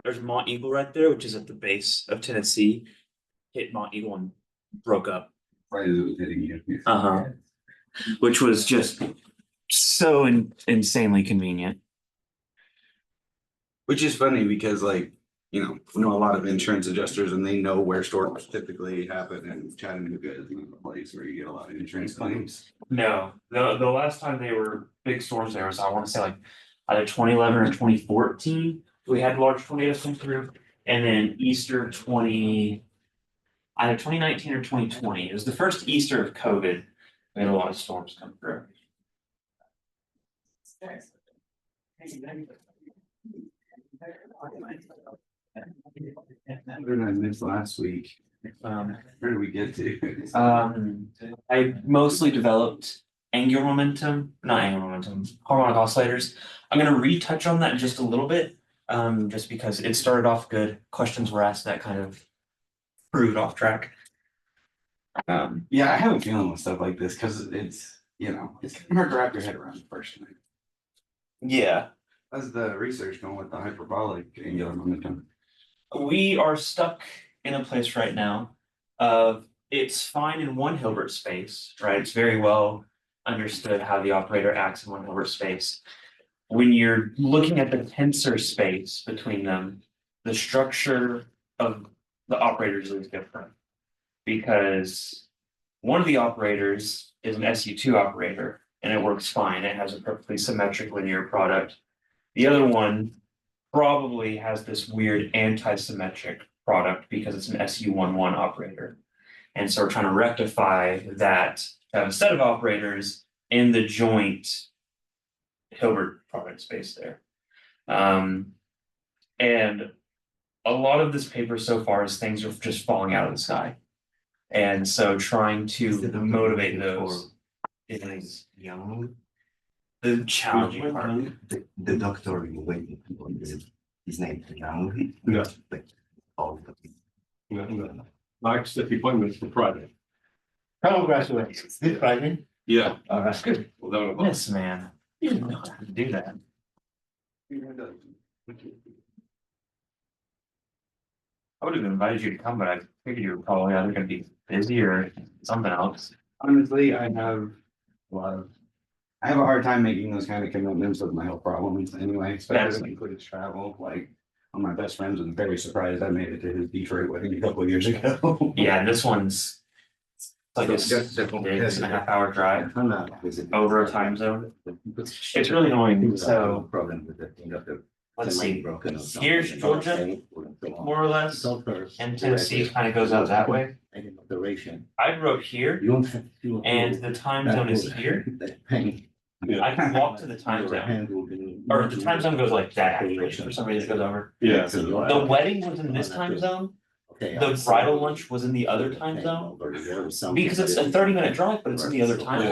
there's Mont Eagle right there, which is at the base of Tennessee. Hit Mont Eagle and broke up. Right as it was hitting you. Which was just so insanely convenient. Which is funny because like, you know a lot of insurance adjusters and they know where storms typically happen, and Chattanooga is not a place where you get a lot of insurance claims. No, the last time they were big storms there was, I want to say, like either 2011 or 2014. We had large tornadoes come through, and then Easter either 2019 or 2020. It was the first Easter of COVID. We had a lot of storms come through. What did I miss last week? Where did we get to? I mostly developed not angular momentum, harmonic oscillators. I'm gonna retouch on that just a little bit, just because it started off good. Questions were asked that kind of proved off track. Yeah, I have a feeling with stuff like this because it's it's hard to wrap your head around personally. Yeah, How's the research going with the hyperbolic angular momentum? we are stuck in a place right now of it's fine in one Hilbert space, right? It's very well understood how the operator acts in one Hilbert space. When you're looking at the tensor space between them, the structure of the operators is different because one of the operators is an SU2 operator and it works fine. It has a perfectly symmetric linear product. The other one probably has this weird anti-symmetric product because it's an SU11 operator. And so we're trying to rectify that, have a set of operators in the joint Hilbert product space there. And a lot of this paper so far is things are just falling out of the sky. And so trying to motivate those is young. the challenging part. The doctor waiting on his name Young. Yeah. Like all the people. Next appointment for Friday. Congratulations. This Friday? Yeah. Oh, that's good. Well, that was- Yes, man. You didn't know how to do that. I would have invited you to come, but I figured you were probably either gonna be busy or something else. Honestly, I have a hard time making those kind of commitments with my health problems anyway, especially if it includes travel. Like, one of my best friends was very surprised I made it to his Detroit wedding a couple of years ago. Yeah, this one's like a 6.5 hour drive I'm not visiting. over a time zone. It's really annoying. So Problem with the thing of the. let's see. Broken or something. Here's Georgia, more or less, and Tennessee kind of goes out that way. I wrote here, You don't have to. and the time zone is here. I can walk to the time zone, or the time zone goes like that. Actually, for some reason it goes over. Yeah. The wedding was in this time zone. The bridal lunch was in the other time zone because it's a 30-minute drive, but it's in the other time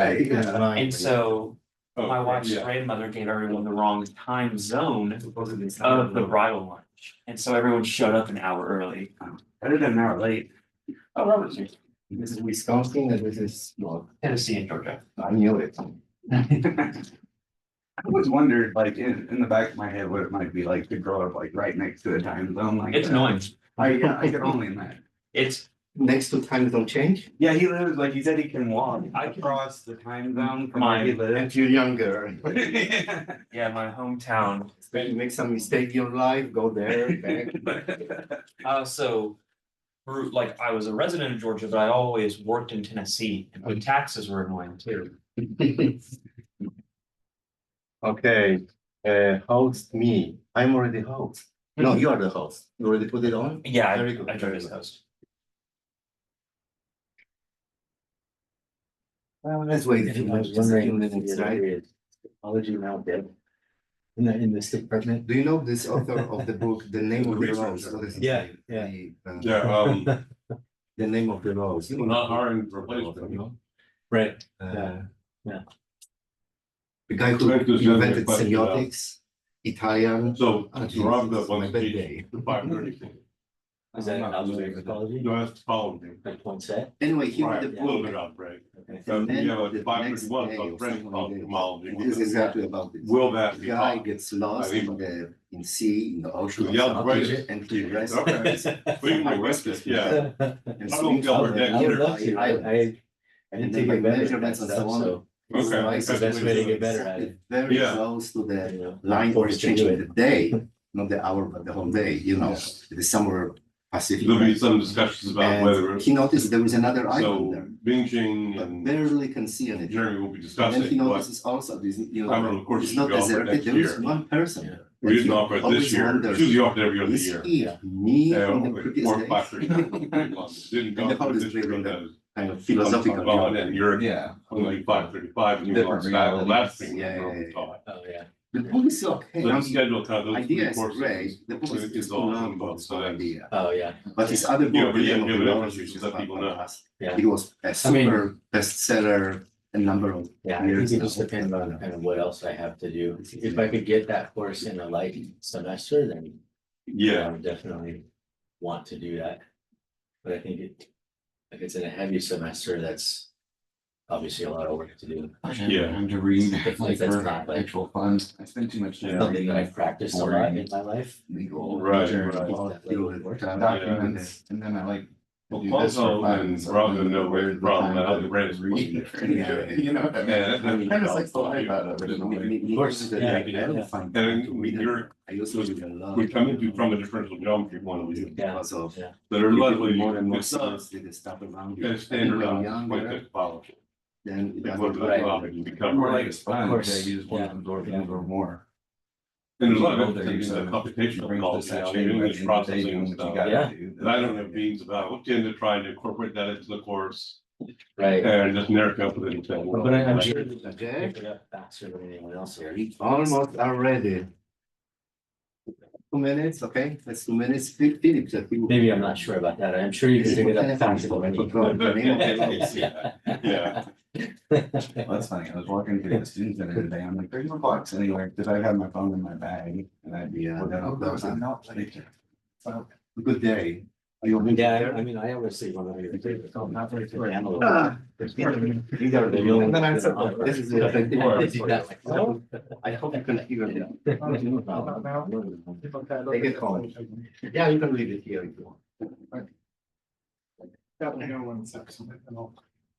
zone. And so my wife's grandmother gave everyone the wrong time zone of the bridal lunch. And so everyone showed up an hour early. Better than an hour late. Oh, Robert's here. This is Wisconsin and this is, well, Tennessee and Georgia. I knew it. I always wondered, like, in the back of my head, what it might be like to grow up like right next to a time zone like It's that. annoying. I could only imagine. It's, Next to time zone change? Yeah, he lives, like he said, he can walk across the time zone from where he And lives. you're younger. yeah, my hometown. When you make some mistake in your life, go there, back. So like I was a resident of Georgia, but I always worked in Tennessee and the taxes were annoying too. Okay, host me. I'm already host. No, you are the host. You already put it on? Yeah, Very good, I joined very as good. host. Well, let's wait. I was wondering if it's technology now dead. In this department. Do you know this author of the book, The Name of the Rose? What is his Yeah, name? Yeah, The Name of the Rose. we're not hiring replacement. Right. The guy who Correct, there's another invented question, semiotics, Italian. So, Oh, Rob Jesus, got one my to bad teach day. the 5:30 thing. Is that No, algebraic topology? No, that's the following thing. Like point set? Anyway, he Right, wrote the a little book. bit out, right? Okay. So And you then have the a five next thirty-one, day so or friend something called like that, tomorrow. This is exactly about it. Will that be Guy hot? gets lost I in mean- the sea, in the ocean, or Yeah, something, right. and he rescues. Okay. We can somehow request rescues it, yeah. himself and I don't swims know over if the I I would love nearby to. island. I And need to then by get better at that measurements and so stuff, on. so, his Okay. device That's the best way to get better at exactly it. very Yeah. close to the you know. line where it's Forced to do changing it. the day, not the hour, but the whole day, you know, it is somewhere Pacific. There'll be right? some discussions about whether, And he noticed there was another island so there, Binging but and barely can see anything. Jeremy will be And then he discussing, but notices also this, you I don't know, know, of course, it's it not should be offered deserted, next there is year. one person. Yeah. that we didn't he offer it this always year. wonders, It's usually offered every other is year. he Yeah. me Yeah, on the previous or day? 5:30. Didn't And the go whole for is this year built on because Kind of philosophical. well, and then you're Yeah. only 5:35 and you Different lost that realities. last thing. Yeah, we're yeah, yeah. taught. Oh, yeah. The book is okay. So I the mean, schedule kind of those idea three is courses. great. The book is It's too all long involved, for this so one that's- idea. Oh, yeah. But his other Yeah, book, but William yeah, of give the it Knowledge, to which is let about people know. podcast. Yeah. It was a super bestseller a number of Yeah, I think years it just now. depends on kind of what else I have to do. If I could get that course in a light semester, then I Yeah, would definitely want to do that. But I think if it's in a heavy semester, that's obviously a lot of work to do. Yeah. Time to read, If like that's for not like actual fun. I spend too much time something that I've reading practiced a lot in my life. legal. Right, journals, right. Documents, and then I like. Well, do this for Quanzo fun, and so Rob then know where where's it's the from, time that to other brand is read? Yeah. You know what I mean? Yeah, Kind of like the life out of it in a way. Of course, yeah, yeah. And you're, I used to read a lot. we come into from a differential geometry point of view. Yeah. Because of. Yeah. That are largely, More and more it's not science did the stuff around you. as standardized Younger, like technology. then it And what doesn't the Right. topic you become. More like a sponge, Of course, yeah, you just want yeah, to absorb yeah. or more. And there's a lot of There emphasis you in go. computational Brings knowledge, this out actually, anyway, English in the day, processing doing and what you stuff. gotta Yeah. do. And I don't know beans about, we tend to try to incorporate that into the course Right. and just narrow up with anything. But I'm sure Okay. pick it up faster than anyone else here. We almost are ready. 2 minutes, okay, that's 2 minutes. Philip said he would- Maybe I'm not sure about that. I'm sure you can pick it up faster than anyone. The name of the house. Yeah. That's funny. I was walking through the student center today. I'm like, there's no box anywhere, because I had my phone in my bag and I'd be, good day. Are you? Yeah, I mean, I always say one of your. Ah. You gotta be. And then I said, this is the effective word. I I hope you can figure it out. Take it home. Yeah, you can leave it here if you want.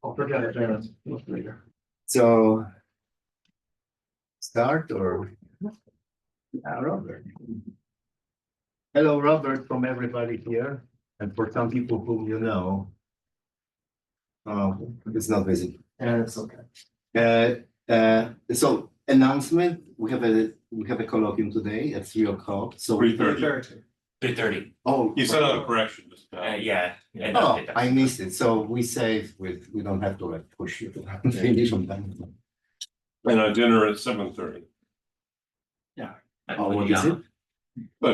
I'll forget it there. So. Start or? Robert. Hello, Robert, from everybody here, and for some people whom you know. It's not visible. Yeah, it's okay. So announcement, we have a colloquium today at 3 o'clock, so. 3:30. 2:30. Oh. You sent out a correction. Just, Yeah. and Oh, update that. I missed it, so we save we don't have to like push you to finish on time. And a dinner at 7:30. Oh, what is it?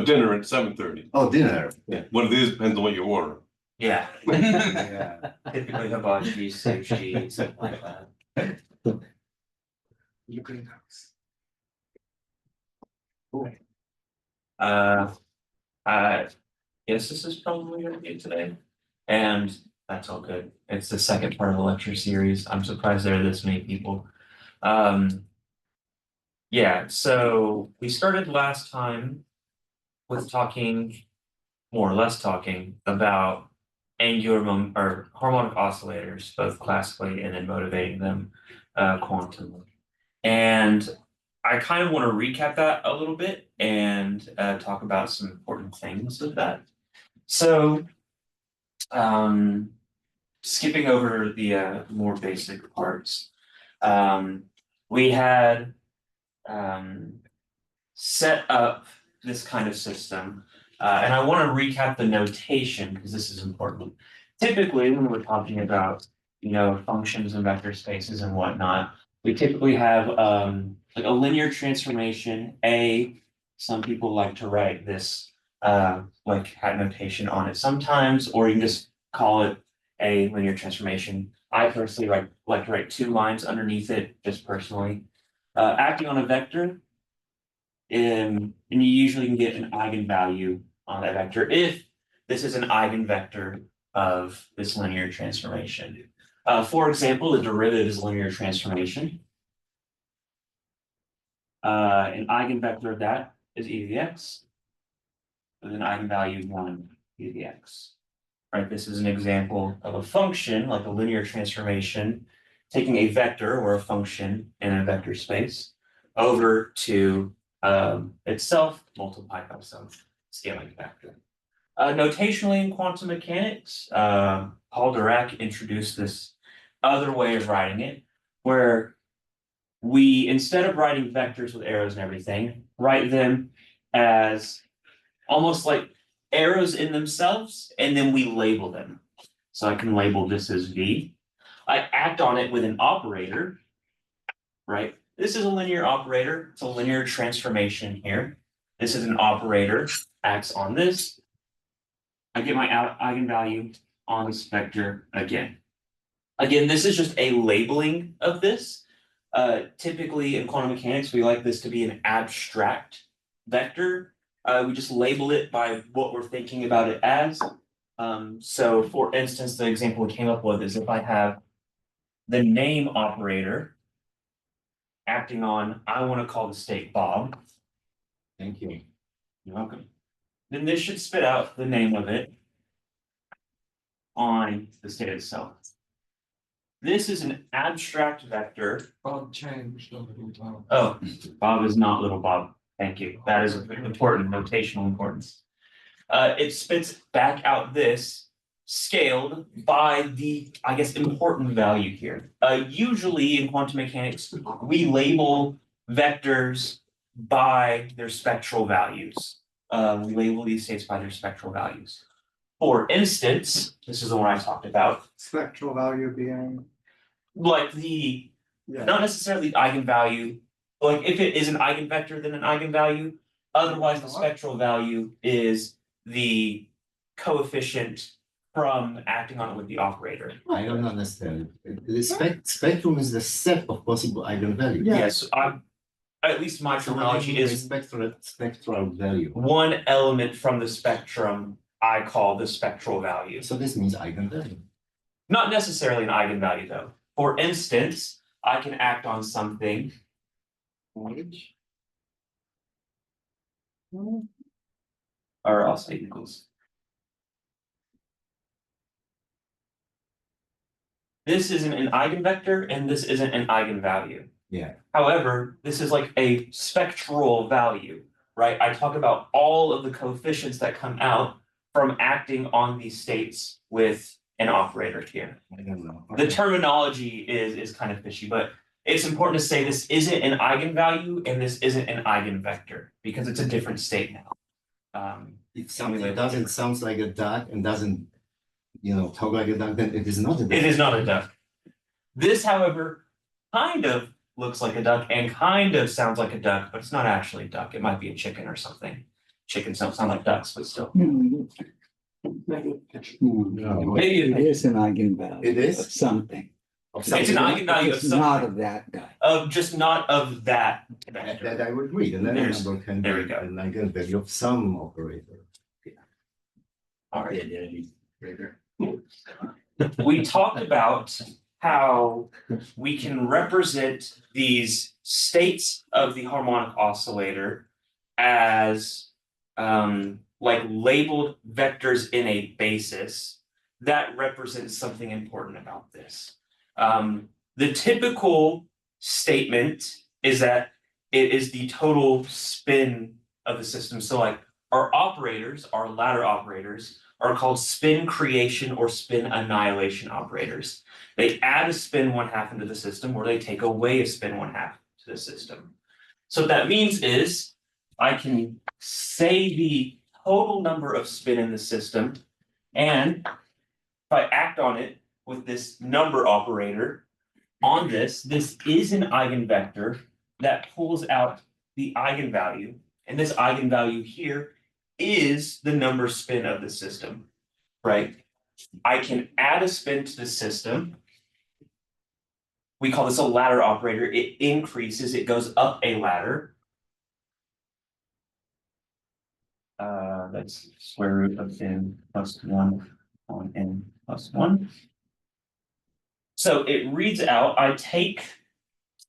Dinner at 7:30. Oh, dinner. What it is depends on what you order. Yeah. Yeah. Typically hibachi, sushi, something like that. Yes, this is probably gonna be today. And that's all good. It's the second part of the lecture series. I'm surprised there are this many people. Yeah, so we started last time with talking, more or less talking about or harmonic oscillators, both classically and then motivating them quantumly. And I kind of want to recap that a little bit and talk about some important things with that. So, skipping over the more basic parts, we had set up this kind of system, and I want to recap the notation because this is important. Typically, when we're talking about functions and vector spaces and whatnot, we typically have like a linear transformation. Some people like to write this like hat notation on it sometimes, or you can just call it a linear transformation. I personally like to write 2 lines underneath it, just personally. Acting on a vector, and you usually can get an eigenvalue on that vector if this is an eigenvector of this linear transformation. For example, the derivative is linear transformation. An eigenvector of that is e to the x. With an eigenvalue of 1 e to the x. Right, this is an example of a function, like a linear transformation, taking a vector or a function in a vector space over to itself multiplied by some scaling factor. Notationally in quantum mechanics, Paul Dirac introduced this other way of writing it, where we, instead of writing vectors with arrows and everything, write them as almost like arrows in themselves, and then we label them. So I can label this as V. I act on it with an operator, right? This is a linear operator. It's a linear transformation here. This is an operator, acts on this. I get my eigenvalue on this vector again. Again, this is just a labeling of this. Typically in quantum mechanics, we like this to be an abstract vector. We just label it by what we're thinking about it as. So for instance, the example we came up with is if I have the name operator acting on, I want to call the state Bob. Thank you. You're welcome. Then this should spit out the name of it on the state itself. This is an abstract vector. Bob changed. Oh, Bob is not little Bob. Thank you. That is important, notational importance. It spits back out this scaled by the, I guess, important value here. Usually in quantum mechanics, we label vectors by their spectral values. We label these states by their spectral values. For instance, this is the one I talked about. Spectral value being. Like the, Yeah. not necessarily the eigenvalue, like if it is an eigenvector, then an eigenvalue. Otherwise, the spectral value is the coefficient from acting on it with the operator. I don't understand. The spectrum is the set of possible eigenvalues. Yeah. Yes, at least my terminology is spectral value. one element from the spectrum I call the spectral value. So this means eigenvalue. Not necessarily an eigenvalue though. For instance, I can act on something which, or I'll say equals. This isn't an eigenvector and this isn't an eigenvalue. Yeah. However, this is like a spectral value, right? I talk about all of the coefficients that come out from acting on these states with an operator here. I don't know. The terminology is kind of fishy, but it's important to say this isn't an eigenvalue and this isn't an eigenvector because it's a different state now. If something doesn't sound like a duck and doesn't, talk like a duck, then it is not a duck. It is not a duck. This, however, kind of looks like a duck and kind of sounds like a duck, but it's not actually a duck. It might be a chicken or something. Chickens don't sound like ducks, but still. No. Maybe It is an eigenvalue. It is? Of something. It's an eigenvalue of It's not something. of that guy. Of just not of that That vector. I would agree. And then a There's- number can be there we go. an eigenvalue of some operator. All right. The identity breaker. We talked about how we can represent these states of the harmonic oscillator as like labeled vectors in a basis that represents something important about this. The typical statement is that it is the total spin of the system. So like our operators, our ladder operators, are called spin creation or spin annihilation operators. They add a spin 1/2 into the system or they take away a spin 1/2 to the system. So what that means is I can say the total number of spin in the system, and if I act on it with this number operator on this is an eigenvector that pulls out the eigenvalue, and this eigenvalue here is the number spin of the system, right? I can add a spin to the system. We call this a ladder operator. It increases, it goes up a ladder. That's square root of n plus 1 on n plus 1. So it reads out, I take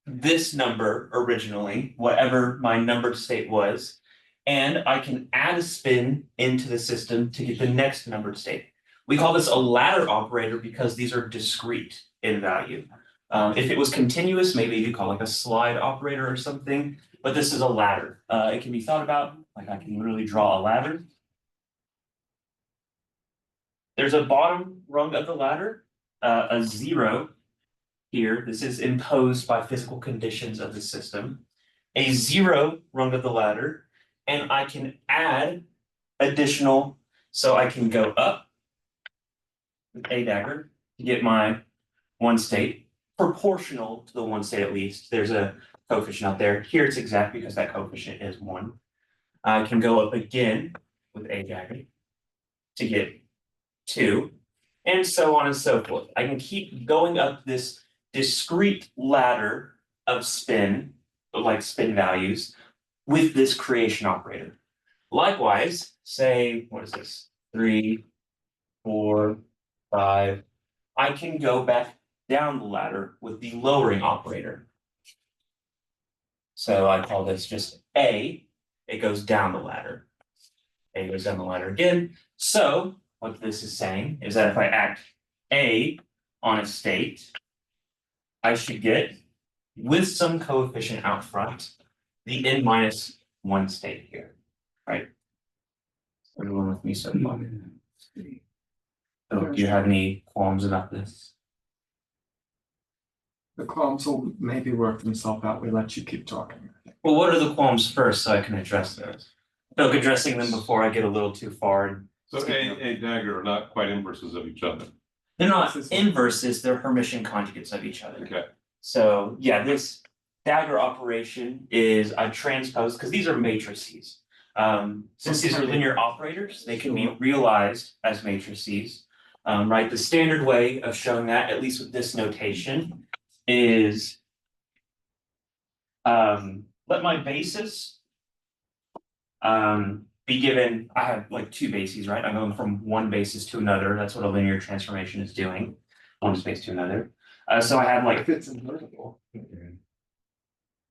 this number originally, whatever my numbered state was, and I can add a spin into the system to get the next numbered state. We call this a ladder operator because these are discrete in value. If it was continuous, maybe you call it like a slide operator or something, but this is a ladder. It can be thought about like I can literally draw a ladder. There's a bottom rung of the ladder, a 0 here. This is imposed by physical conditions of the system. A 0 rung of the ladder, and I can add additional, so I can go up with a dagger to get my one state, proportional to the one state at least. There's a coefficient out there. Here it's exact because that coefficient is 1. I can go up again with a dagger to get 2, and so on and so forth. I can keep going up this discrete ladder of spin, like spin values, with this creation operator. Likewise, say, what is this? 3, 4, 5. I can go back down the ladder with the lowering operator. So I call this just A. It goes down the ladder. A goes down the ladder again. So what this is saying is that if I act A on a state, I should get, with some coefficient out front, the n minus 1 state here, right? Everyone with me so far? So do you have any qualms about this? The qualms will maybe work themselves out. We let you keep talking. Well, what are the qualms first so I can address those? I feel like addressing them before I get a little too far. And So a dagger are not quite inverses of each other. they're not inverses, they're Hermitian conjugates of each other. Okay. So yeah, this dagger operation is a transpose, because these are matrices. Since these are linear operators, they can be realized as matrices. Right, the standard way of showing that, at least with this notation, is let my basis be given, I have like 2 bases, right? I'm going from one basis to another. That's what a linear transformation is doing, one space to another. So I have like If it's invertible.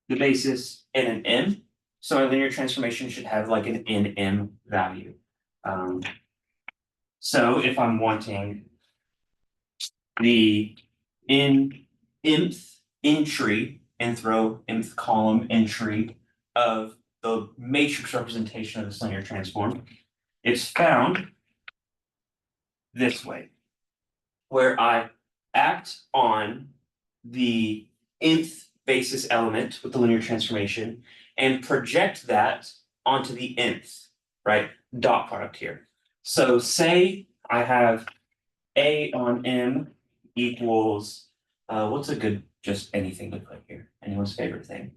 the basis in an m. So a linear transformation should have like an nm value. So if I'm wanting the nth entry, nth row, nth column entry of the matrix representation of this linear transform, it's found this way, where I act on the nth basis element with the linear transformation and project that onto the nth, right? Dot product here. So say I have A on M equals, what's a good, just anything to put here? Anyone's favorite thing?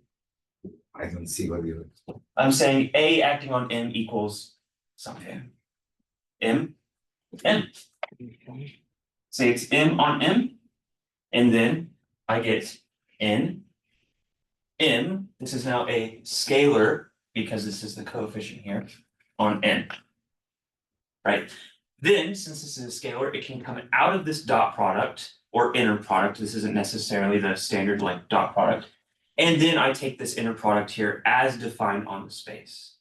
I can see what you. I'm saying A acting on M equals something. M. Say it's M on M, and then I get N. M, this is now a scalar because this is the coefficient here on N. Right? Then, since this is a scalar, it can come out of this dot product or inner product. This isn't necessarily the standard like dot product. And then I take this inner product here as defined on the space.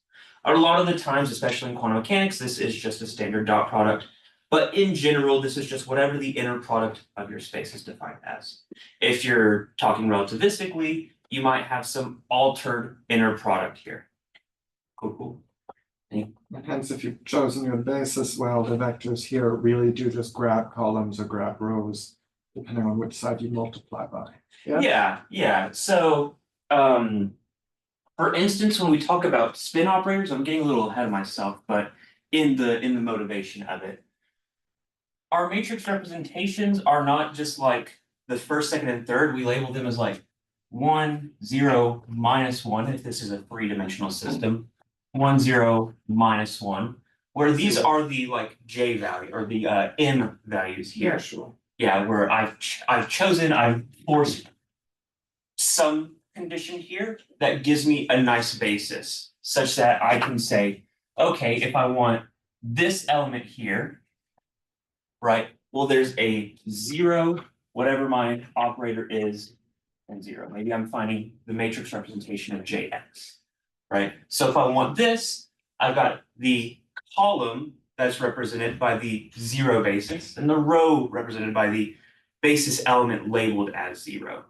A lot of the times, especially in quantum mechanics, this is just a standard dot product. But in general, this is just whatever the inner product of your space is defined as. If you're talking relativistically, you might have some altered inner product here. Cool. And hence, if you've chosen your basis, well, the vectors here really do just grab columns or grab rows, depending on which side you multiply by. Yeah. So, for instance, when we talk about spin operators, I'm getting a little ahead of myself, but in the motivation of it, our matrix representations are not just like the first, second, and third. We label them as like 1, 0, -1 if this is a 3-dimensional system. 1, 0, -1, where these are the like J value or the M values here. Yeah, sure. Yeah, where I've forced some condition here that gives me a nice basis, such that I can say, okay, if I want this element here, right? Well, there's a 0 whatever my operator is and 0. Maybe I'm finding the matrix representation of JX, right? So if I want this, I've got the column that's represented by the 0 basis and the row represented by the basis element labeled as 0.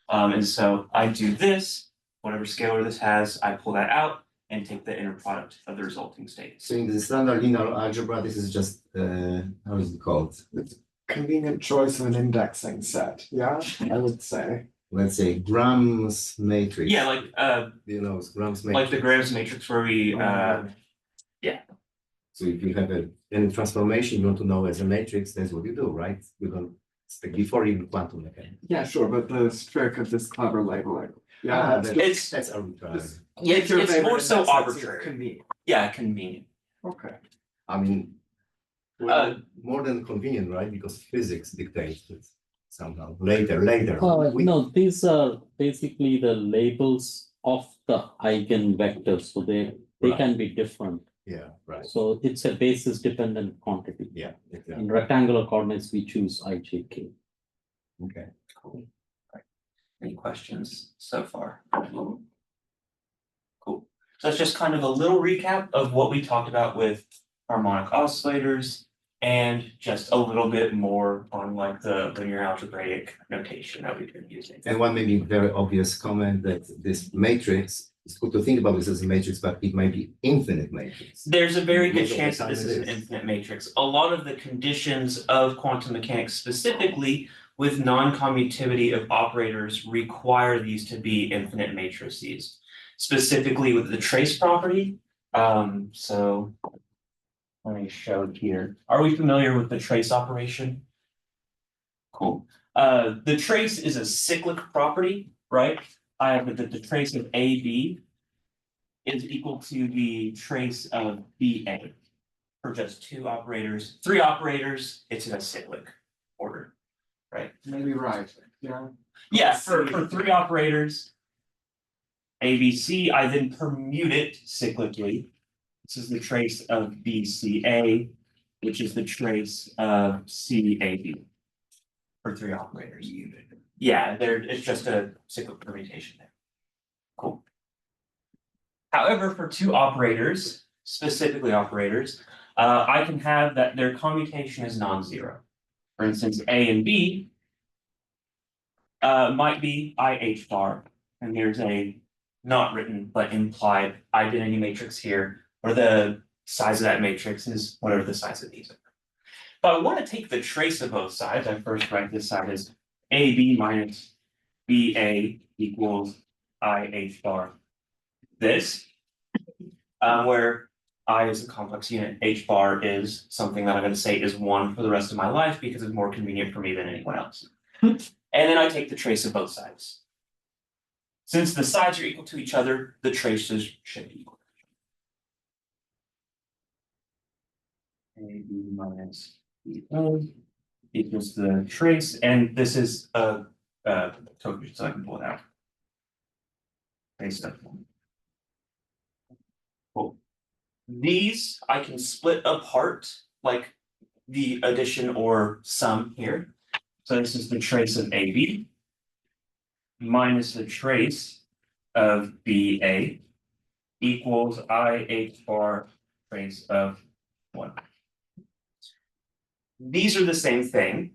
And so I do this, whatever scalar this has, I pull that out and take the inner product of the resulting states. So in the standard linear algebra, this is just, how is it called? Convenient choice of an indexing set, yeah, I would say. Let's say Grams matrix. Yeah, like You know, Grams matrix. like the Graham's matrix where we So if you have any transformation you want to know as a matrix, that's what you do, right? You don't speak before even quantum mechanics. Yeah, sure, but the trick of this clever labeling. Yeah, Ah, that's just- that's arbitrary. just- yeah, Pick your it's favorite more so indexing, arbitrary. Convenient, Yeah, convenient. okay. I mean, more than convenient, right? Because physics dictates it somehow. Later. No, these are basically the labels of the eigenvectors, so they Right. can be different. Yeah, right. So it's a basis dependent quantity. Yeah, exactly. In rectangular coordinates, we choose IJK. Okay. Cool. Right. Any questions so far? Cool. So that's just kind of a little recap of what we talked about with harmonic oscillators and just a little bit more on like the linear algebraic notation that we've been using. And one maybe very obvious comment that this matrix, it's good to think about this as a matrix, but it might be infinite matrix. There's a very good Most of the chance that time this it is an is. infinite matrix. A lot of the conditions of quantum mechanics, specifically with non-commutativity of operators, require these to be infinite matrices. Specifically with the trace property. So let me show it here. Are we familiar with the trace operation? Cool. The trace is a cyclic property, right? I have the trace of AB is equal to the trace of BA for just 2 operators. 3 operators, it's in a cyclic order, right? Maybe right, yeah. Yeah, for 3 operators, ABC, I then permute it cyclically. This is the trace of BCA, which is the trace of CAB for 3 operators. Yeah, it's just a cyclic permutation there. Cool. However, for 2 operators, specifically operators, I can have that their commutation is non-zero. For instance, A and B might be IH bar, and there's a not written but implied identity matrix here, where the size of that matrix is whatever the size of these are. But I want to take the trace of both sides. I first write this side as AB minus BA equals IH bar. This, where I is a complex unit, H bar is something that I'm going to say is 1 for the rest of my life because it's more convenient for me than anyone else. And then I take the trace of both sides. Since the sides are equal to each other, the traces should be equal. AB minus BA equals the trace, and this is a token, so I can pull it out. Trace of 1. Cool. These I can split apart like the addition or sum here. So this is the trace of AB minus the trace of BA equals IH bar trace of 1. These are the same thing.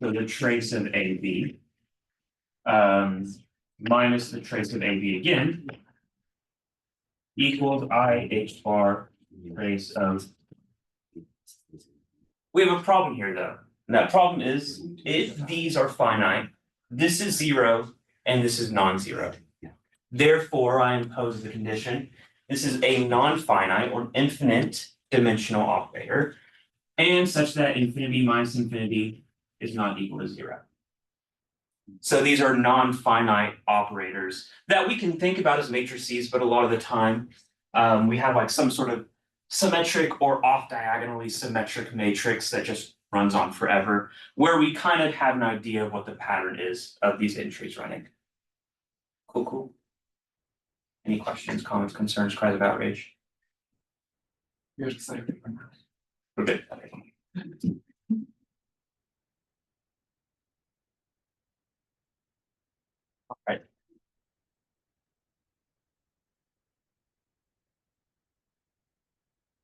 So the trace of AB minus the trace of AB again equals IH bar trace of. We have a problem here though. And that problem is if these are finite, this is 0 and this is non-zero. Therefore, I impose the condition. This is a non-finite or infinite dimensional operator, and such that infinity minus infinity is not equal to 0. So these are non-finite operators that we can think about as matrices, but a lot of the time we have like some sort of symmetric or off diagonally symmetric matrix that just runs on forever, where we kind of have an idea of what the pattern is of these entries running. Cool. Any questions, comments, concerns, cries of outrage? You're excited. We're good.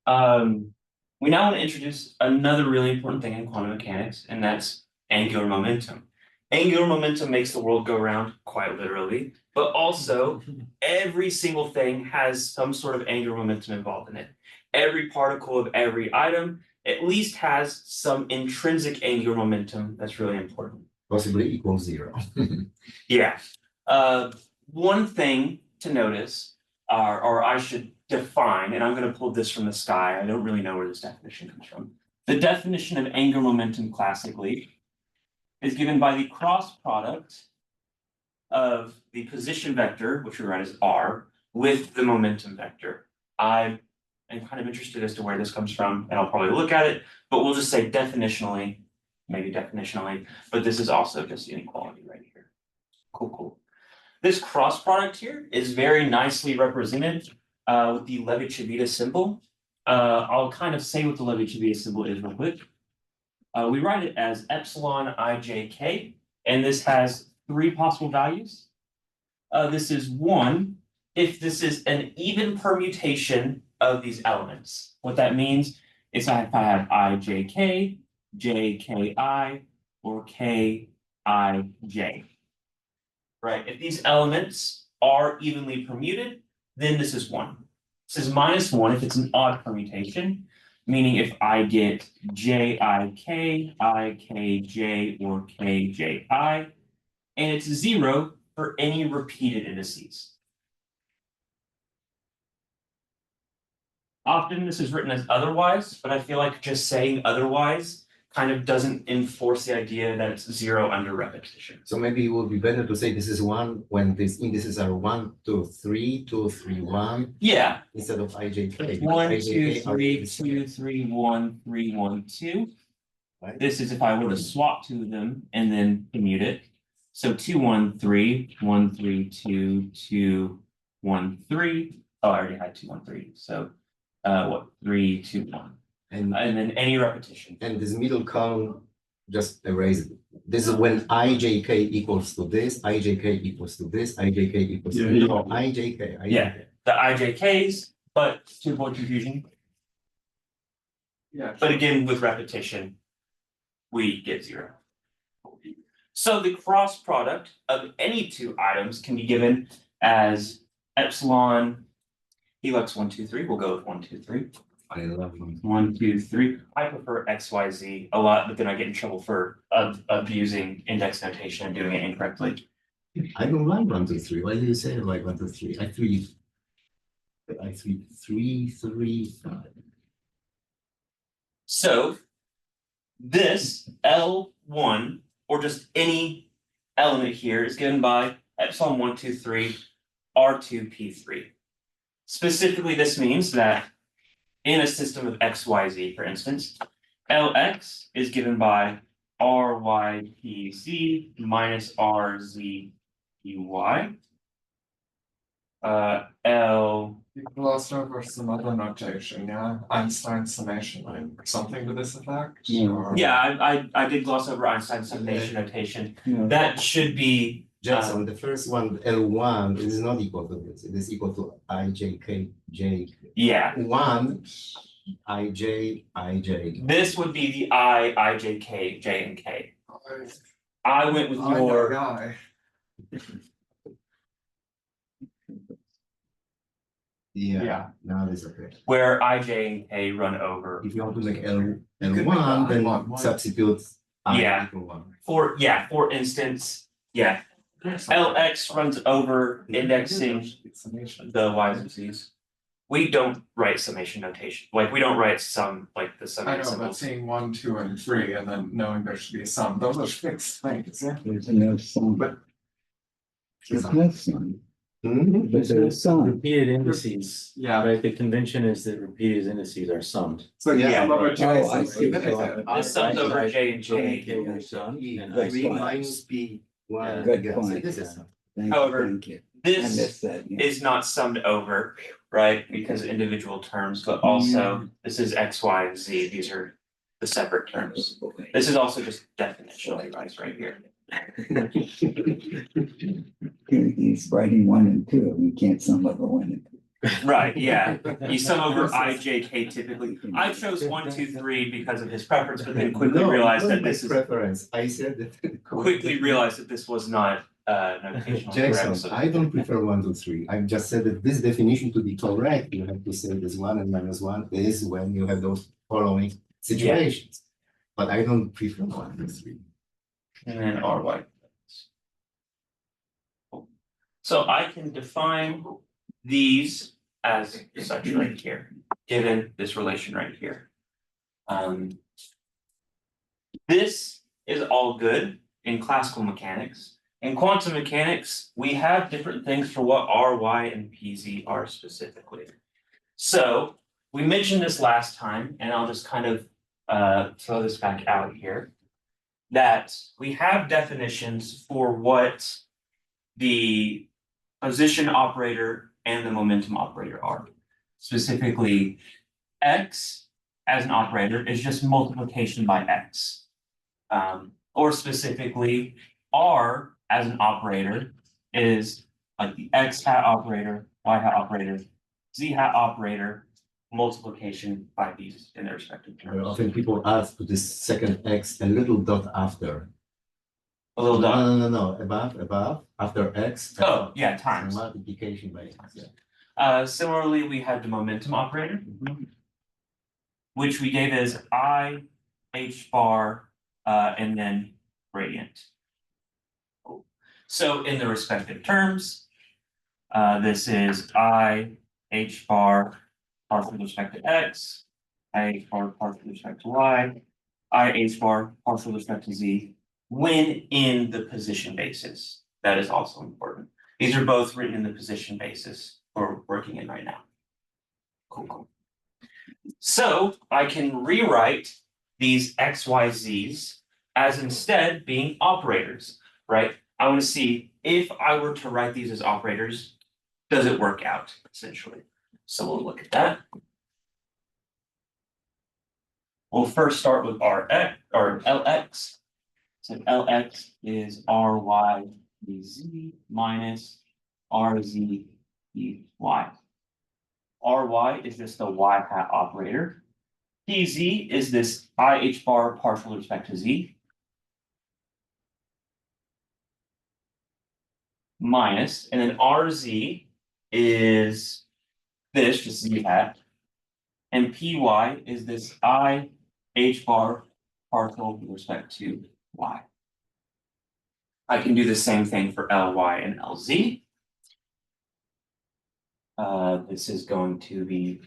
We now want to introduce another really important thing in quantum mechanics, and that's angular momentum. Angular momentum makes the world go round, quite literally, but also every single thing has some sort of angular momentum involved in it. Every particle of every item at least has some intrinsic angular momentum that's really important. Possibly equals 0. Yeah. One thing to notice, or I should define, and I'm going to pull this from the sky. I don't really know where this definition comes from. The definition of angular momentum classically is given by the cross product of the position vector, which we write as r, with the momentum vector. I am kind of interested as to where this comes from, and I'll probably look at it, but we'll just say definitionally, maybe definitionally, but this is also just inequality right here. Cool. This cross product here is very nicely represented with the Levi-Civita symbol. I'll kind of say what the Levi-Civita symbol is real quick. We write it as epsilon ijk, and this has 3 possible values. This is 1 if this is an even permutation of these elements. What that means is if I have ijk, jki, or kij. Right, if these elements are evenly permuted, then this is 1. This is -1 if it's an odd permutation, meaning if I get jik, ikj, or kji, and it's 0 for any repeated indices. Often this is written as otherwise, but I feel like just saying otherwise kind of doesn't enforce the idea that it's 0 under repetition. So maybe it would be better to say this is 1 when these indices are 1, 2, 3, 2, 3, 1. Yeah. Instead of ijk. 1, 2, IJK 3, 2, 3, 1, 3, 1, 2. Right. This is if I were to swap 2 of them and then commute it. So 2, 1, 3, 1, 3, 2, 2, 1, 3. Oh, I already had 2, 1, 3. So 3, 2, 1. And then any repetition. And this middle column, just erase it. This is when ijk equals to this, ijk equals to this, ijk equals to this. ijk. Yeah. The IJKs, but to avoid confusion. Yeah. But again, with repetition, we get 0. So the cross product of any 2 items can be given as epsilon helix 1, 2, 3. We'll go with 1, 2, 3. I love them. 1, 2, 3. I prefer XYZ a lot, but then I get in trouble for abusing index notation and doing it incorrectly. I don't like 1, 2, 3. Why do you say I like 1, 2, 3? I 3, 3, 5. So this L1, or just any element here, is given by epsilon 1, 2, 3, R2, P3. Specifically, this means that in a system of XYZ, for instance, Lx is given by RYPZ minus RZPY. L. You glossed over some other notation, yeah? Einstein summation, like something to this effect? Yeah. Or- Yeah, I did gloss over Einstein's summation notation. Yeah. That should be Jackson, the first one, L1, is not equal to this. It is equal to ijk, j. yeah. 1, ij. This would be the I, J, K, J, and K. I went with I know a your guy. Yeah, now this is okay. where I, J, and K run over. If you want to make could make L1, the then I1. substitute I Yeah. equal 1. For instance, yeah, LX runs over indexing Summation. the Y's and C's. We don't write summation notation, like we don't write sum like the I summation know, but symbols. seeing 1, 2, and 3, and then knowing there should be a sum, those are fixed things, yeah? There's no sum. But- There's no sum, Mhm. but there's some. Repeated indices, Yeah, right? The convention is that repeated indices are summed. so Yeah. yeah, over Oh, I Jason. see. This sums over J and J. J are summed, and That's 3 fine. minus P1. Yeah. Good Yeah, point. so this is Thank However, thank you. I This missed that. yeah. is not summed over, right, because of individual terms, but also this is X, Y, and Z, these are the separate terms. This is also just definitionally right here. He's writing 1 and 2, we can't sum over 1 and 2. Right, yeah, you sum over I, J, K typically. I chose 1, 2, 3 because of his preference, but then quickly No, realized not that my this is, preference. I said that. quickly realized that this was not notational correct, Jackson, so. I don't prefer 1, 2, 3. I just said that this definition to be correct, you have to say this 1 and -1 is when you have those following situations. But I don't prefer 1, 2, 3. And then RY. So I can define these as such right here, given this relation right here. This is all good in classical mechanics. In quantum mechanics, we have different things for what R, Y, and PZ are specifically. So we mentioned this last time, and I'll just kind of throw this back out here. That we have definitions for what the position operator and the momentum operator are. Specifically, X as an operator is just multiplication by X. Or specifically, R as an operator is like the X hat operator, Y hat operator, Z hat operator, multiplication by these in their respective terms. Often people ask to this second X a little dot after. A little dot. No, above, after X. Oh, yeah, times. Multiplication by X, yeah. Similarly, we had the momentum operator, which we gave as I, H bar, and then gradient. So in the respective terms, this is I, H bar, partial with respect to X, I, H bar, partial with respect to Y, I, H bar, partial with respect to Z, when in the position basis. That is also important. These are both written in the position basis we're working in right now. Cool. So I can rewrite these X, Y, Z's as instead being operators, right? I want to see if I were to write these as operators, does it work out essentially? So we'll look at that. We'll first start with Rx or Lx. So Lx is Ry dz minus Rz dy. Ry is just the y hat operator. Pz is this IH bar partial with respect to z. Minus, and then Rz is this, just z hat. And Py is this I H bar partial with respect to y. I can do the same thing for Ly and Lz. This is going to be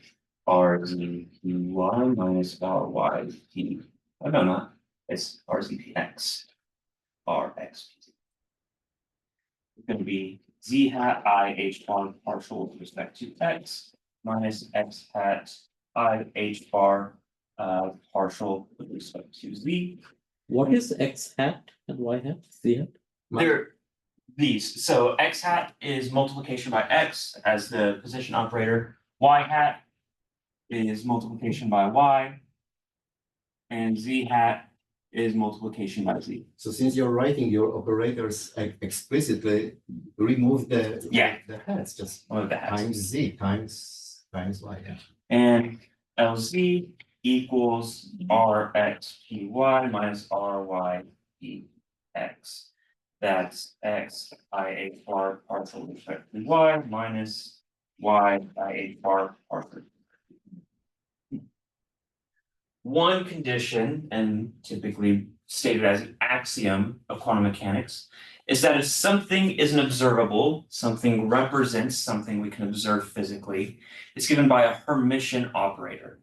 RZPy minus RYP. Oh, no, not. It's RZPX. RXPZ. It's going to be Z hat I H bar partial with respect to X minus X hat I H bar partial with respect to Z. What is X hat and Y hat, Z hat? They're these. So X hat is multiplication by X as the position operator. Y hat is multiplication by Y. And Z hat is multiplication by Z. So since you're writing your operators explicitly, remove the the hats, just Of the hats. times Z times Y. Yeah. And LZ equals RXPY minus RYPX. That's X IH bar partial with respect to Y minus Y IH bar partial. One condition, and typically stated as an axiom of quantum mechanics, is that if something is an observable, something represents something we can observe physically, it's given by a Hermitian operator.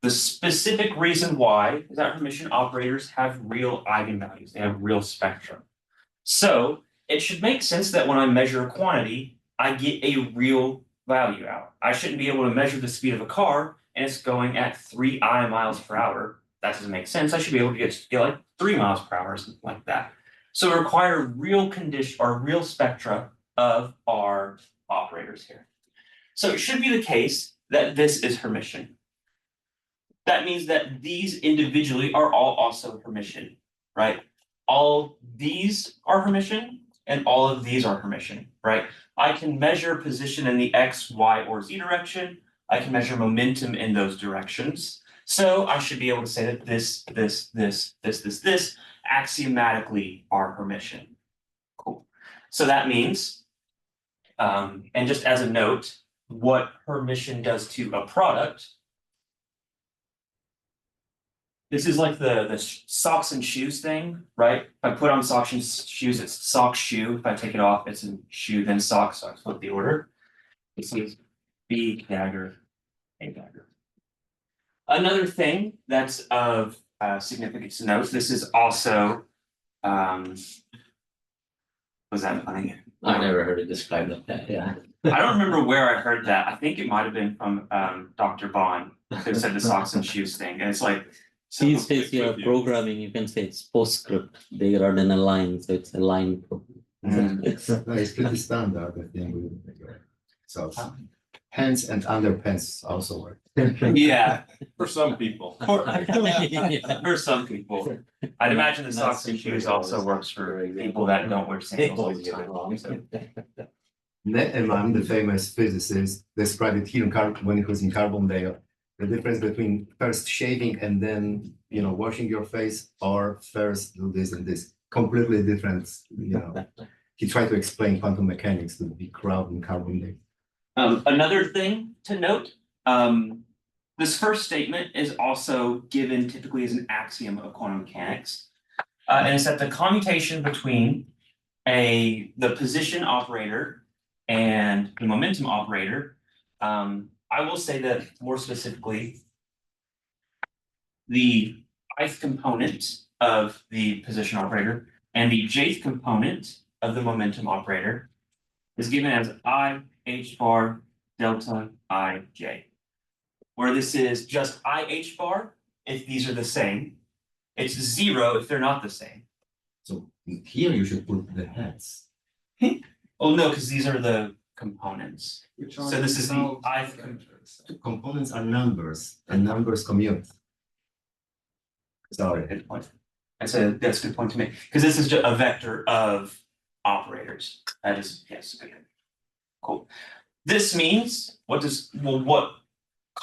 The specific reason why is that Hermitian operators have real eigenvalues, they have real spectrum. So it should make sense that when I measure a quantity, I get a real value out. I shouldn't be able to measure the speed of a car and it's going at 3 miles per hour. That doesn't make sense. I should be able to get like 3 miles per hour or something like that. So we require real condition or real spectra of our operators here. So it should be the case that this is Hermitian. That means that these individually are all also Hermitian, right? All these are Hermitian, and all of these are Hermitian, right? I can measure position in the X, Y, or Z direction. I can measure momentum in those directions. So I should be able to say that this axiomatically are Hermitian. Cool. So that means, and just as a note, what Hermitian does to a product. This is like the socks and shoes thing, right? If I put on socks and shoes, it's sock shoe. If I take it off, it's a shoe, then sock. So I flip the order. This is B dagger, A dagger. Another thing that's of significance to note, this is also was that funny? I never heard it described like that, yeah. I don't remember where I heard that. I think it might have been from Dr. Bond, who said the socks and shoes thing, and it's like. These days you are programming, you can say it's PostScript, they run in a line, so it's a line. It's pretty standard, I think. So pants and underpants also work. Yeah, For some people. for some people. I'd imagine the socks and shoes also works for people that don't wear sandals all the time. So. Ne'eman, the famous physicist, described it here in when he was in Carbondale. The difference between first shaving and then, washing your face, or first do this and this, completely different, He tried to explain quantum mechanics to the big crowd in Carbondale. Another thing to note, this first statement is also given typically as an axiom of quantum mechanics. And it's that the commutation between the position operator and the momentum operator, I will say that more specifically, the ith component of the position operator and the jth component of the momentum operator is given as I h bar delta I j, where this is just I h bar if these are the same. It's 0 if they're not the same. So here you should put the heads. Oh no, because these are the components. So this is the ith Components are numbers, and numbers commute. Sorry. Good point. That's a good point to make, because this is just a vector of operators. That is, yes, okay. Cool. This means what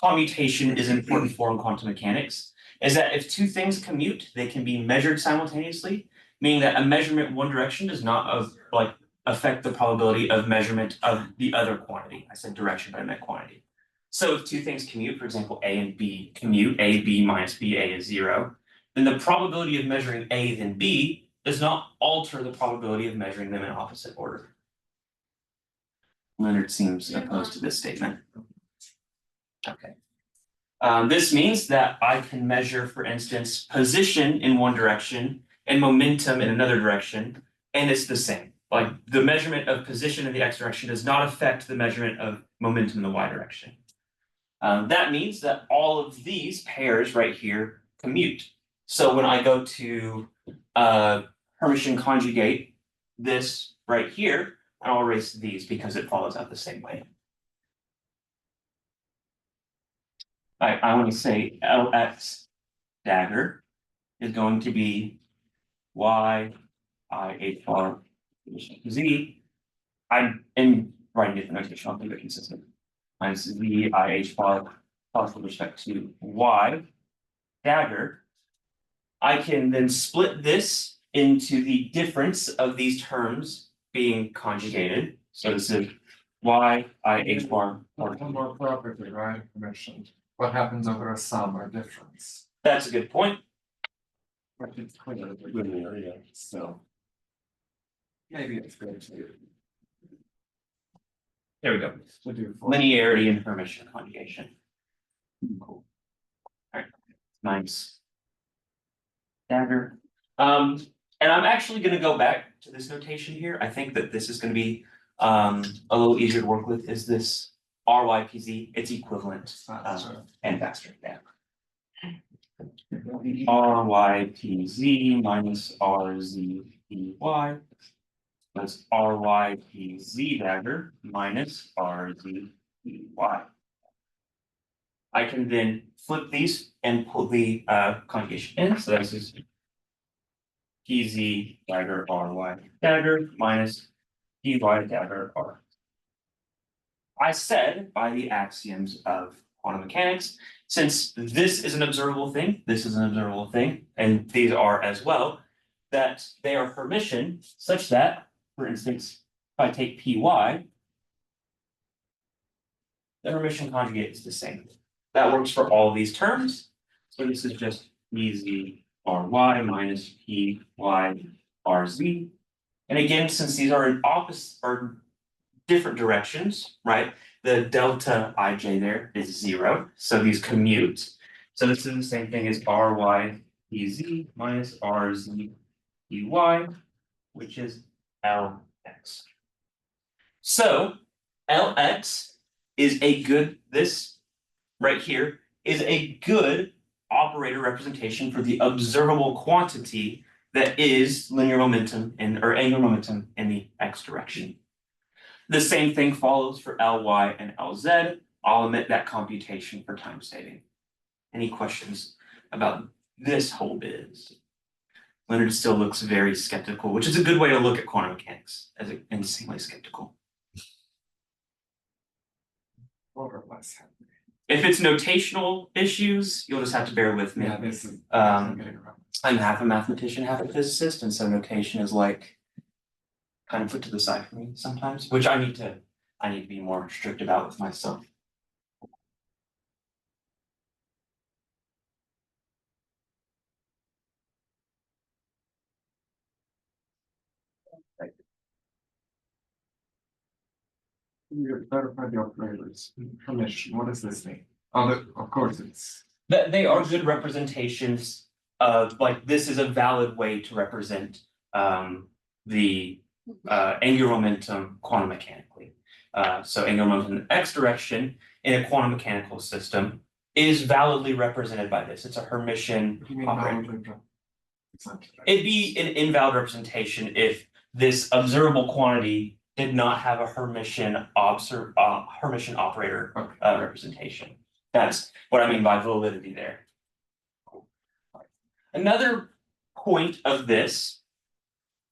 commutation is important for in quantum mechanics is that if two things commute, they can be measured simultaneously, meaning that a measurement one direction does not affect the probability of measurement of the other quantity. I said direction, but I meant quantity. So if two things commute, for example, A and B commute, A, B minus B, A is 0, then the probability of measuring A then B does not alter the probability of measuring them in opposite order. Leonard seems opposed to this statement. Okay. This means that I can measure, for instance, position in one direction and momentum in another direction, and it's the same. Like the measurement of position in the x direction does not affect the measurement of momentum in the y direction. That means that all of these pairs right here commute. So when I go to Hermitian conjugate this right here, I'll erase these because it follows out the same way. I want to say Lx dagger is going to be y I h bar z. I'm writing different notation, I'll keep it consistent. Minus z I h bar plus with respect to y dagger. I can then split this into the difference of these terms being conjugated. So this is y I h bar. One more property, right, mentioned. What happens over a sum or difference? That's a good point. But it's clear, yeah, so. Maybe it's good to. There we go. To do. Linearity and Hermitian conjugation. Cool. All right, nice. Dagger. And I'm actually going to go back to this notation here. I think that this is going to be a little easier to work with. Is this RYPZ? It's equivalent and faster. Yeah. RYPZ minus RZPY. That's RYPZ dagger minus RZPY. I can then flip these and pull the conjugation in. So this is PZ dagger RY dagger minus PY dagger R. I said by the axioms of quantum mechanics, since this is an observable thing, this is an observable thing, and these are as well, that they are Hermitian such that, for instance, if I take PY, the Hermitian conjugate is the same. That works for all these terms. So this is just EZ RY minus PY RZ. And again, since these are in opposite or different directions, right? The delta IJ there is 0, so these commute. So this is the same thing as RY EZ minus RZ EY, which is LX. So LX is a good, this right here is a good operator representation for the observable quantity that is linear momentum or angular momentum in the x direction. The same thing follows for Ly and Lz. I'll omit that computation for time saving. Any questions about this whole biz? Leonard still looks very skeptical, which is a good way to look at quantum mechanics, as insanely skeptical. Or less. If it's notational issues, you'll just have to bear with me. Yeah, this is. I'm half a mathematician, half a physicist, and so notation is like kind of put to the side for me sometimes, which I need to be more strict about with myself. You clarify the operators, permission, what does this mean? Of course, it's. That they are good representations of, like, this is a valid way to represent the angular momentum quantum mechanically. So angular momentum in the x direction in a quantum mechanical system is validly represented by this. It's a Hermitian What do you mean operator. validly? It'd be an invalid representation if this observable quantity did not have a Hermitian operator representation. That's what I mean by validity there. Another point of this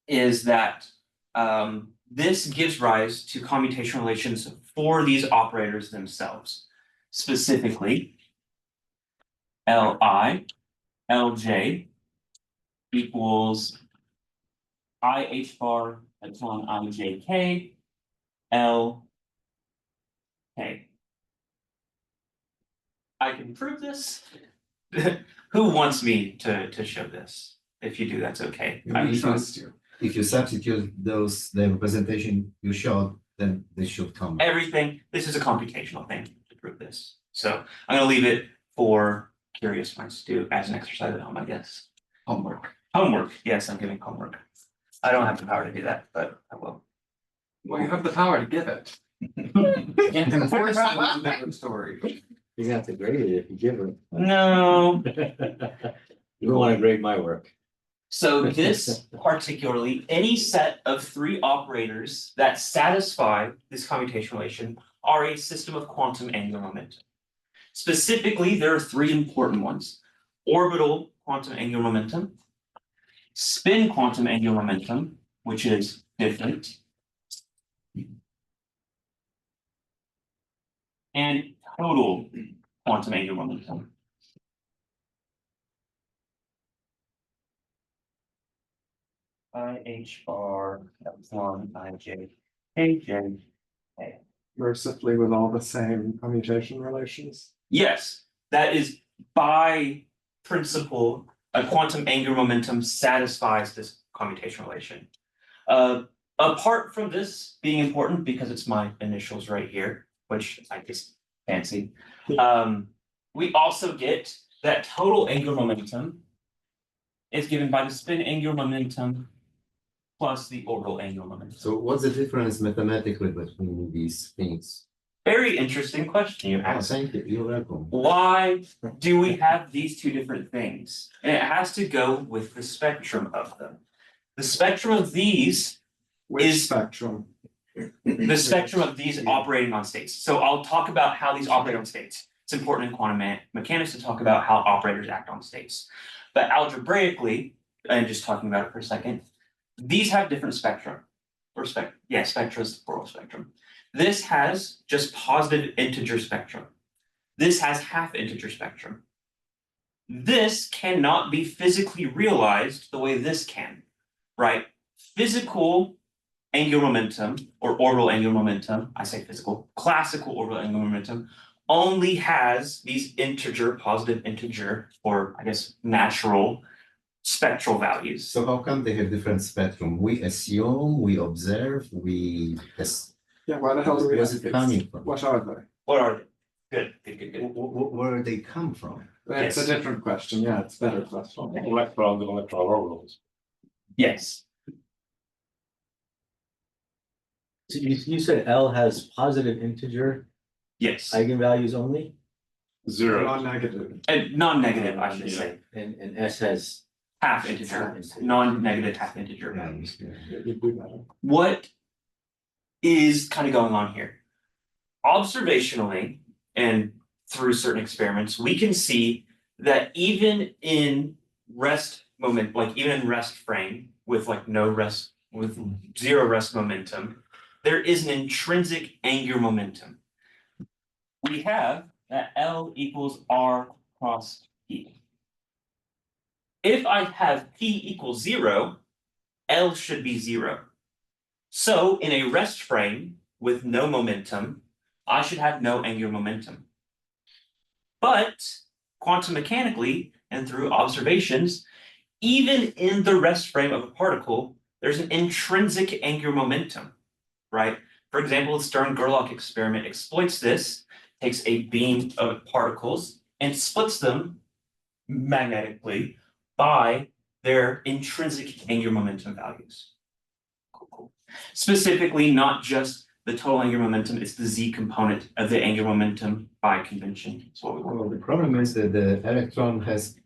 is that this gives rise to commutation relations for these operators themselves. Specifically, Li, Lj equals IH bar epsilon IJK L K. I can prove this. Who wants me to show this? If you do, that's okay. I trust you. If you substitute the representation you showed, then this should come. Everything, this is a computational thing to prove this. So I'm gonna leave it for curious minds to do as an exercise at home, I guess. Homework. Homework, yes, I'm giving homework. I don't have the power to do that, but I will. Well, you have the power to give it. Can't Enforce it is a different story. You're gonna have to grade it if you give it. No. You don't wanna grade my work. So this particularly, any set of 3 operators that satisfy this commutation relation are a system of quantum angular momentum. Specifically, there are 3 important ones: orbital quantum angular momentum, spin quantum angular momentum, which is different, and total quantum angular momentum. IH bar epsilon IJ KJ K. Mercifully with all the same commutation relations. Yes, that is by principle, a quantum angular momentum satisfies this commutation relation. Apart from this being important because it's my initials right here, which I just fancy. We also get that total angular momentum is given by the spin angular momentum plus the orbital angular momentum. So what's the difference mathematically between these things? Very interesting question you Oh, asked. thank you, you're welcome. Why do we have these 2 different things? And it has to go with the spectrum of them. The spectrum of these Which is spectrum? the spectrum of these operating on states. So I'll talk about how these operate on states. It's important in quantum mechanics to talk about how operators act on states. But algebraically, and just talking about it for a second, these have different spectra. Spectra is the plural spectrum. This has just positive integer spectrum. This has half integer spectrum. This cannot be physically realized the way this can, right? Physical angular momentum or orbital angular momentum, I say physical, classical orbital angular momentum only has these positive integer, or I guess natural spectral values. So how come they have different spectrum? We assume, we observe, Yeah, why the hell do we where's have it these? coming from? What are they? What are they? Good. Where they come from? It's a Yes. different question, yeah, it's a better question. Electrons and electron orbitals. Yes. So you said L has positive integer Yes. eigenvalues only, Zero. Non-negative. And non-negative, I should Yeah. say. and S has Half integer, non-negative half integer Yeah, values. You'd do better. What is kind of going on here? Observationally and through certain experiments, we can see that even in rest moment, like even in rest frame with like no rest, with zero rest momentum, there is an intrinsic angular momentum. We have that L equals R cross P. If I have P equals 0, L should be 0. So in a rest frame with no momentum, I should have no angular momentum. But quantum mechanically and through observations, even in the rest frame of a particle, there's an intrinsic angular momentum, right? For example, the Stern-Gerlach experiment exploits this, takes a beam of particles and splits them magnetically by their intrinsic angular momentum values. Cool. Specifically, not just the total angular momentum, it's the z component of the angular momentum by convention. That's what we want. Well, the problem is that the electron has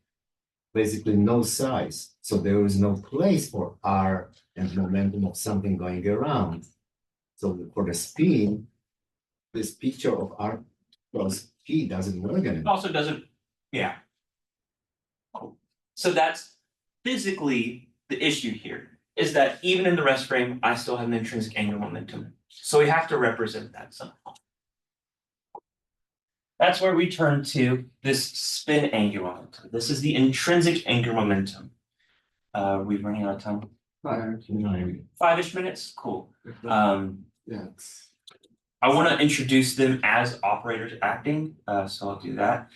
basically no size, so there is no place for R and momentum of something going around. So for the spin, this picture of R plus P doesn't work It anymore. also doesn't, yeah. Cool. So that's physically the issue here, is that even in the rest frame, I still have an intrinsic angular momentum. So we have to represent that somehow. That's where we turn to this spin angular momentum. This is the intrinsic angular momentum. We're running out of time. 5-ish minutes, cool. Yeah, it's. I want to introduce them as operators acting, so I'll do that.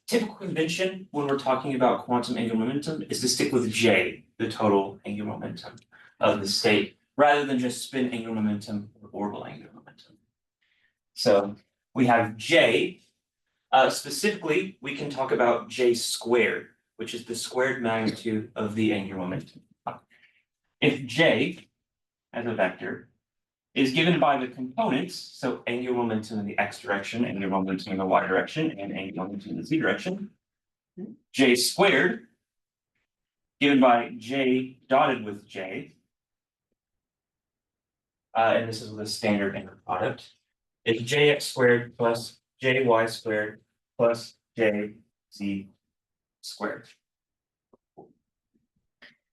Typical convention when we're talking about quantum angular momentum is to stick with J, the total angular momentum of the state, rather than just spin angular momentum or orbital angular momentum. So we have J. Specifically, we can talk about J squared, which is the squared magnitude of the angular momentum. If J as a vector is given by the components, so angular momentum in the x direction, angular momentum in the y direction, and angular momentum in the z direction. J squared, given by J dotted with J. And this is with a standard inner product. Is Jx squared plus Jy squared plus Jz squared.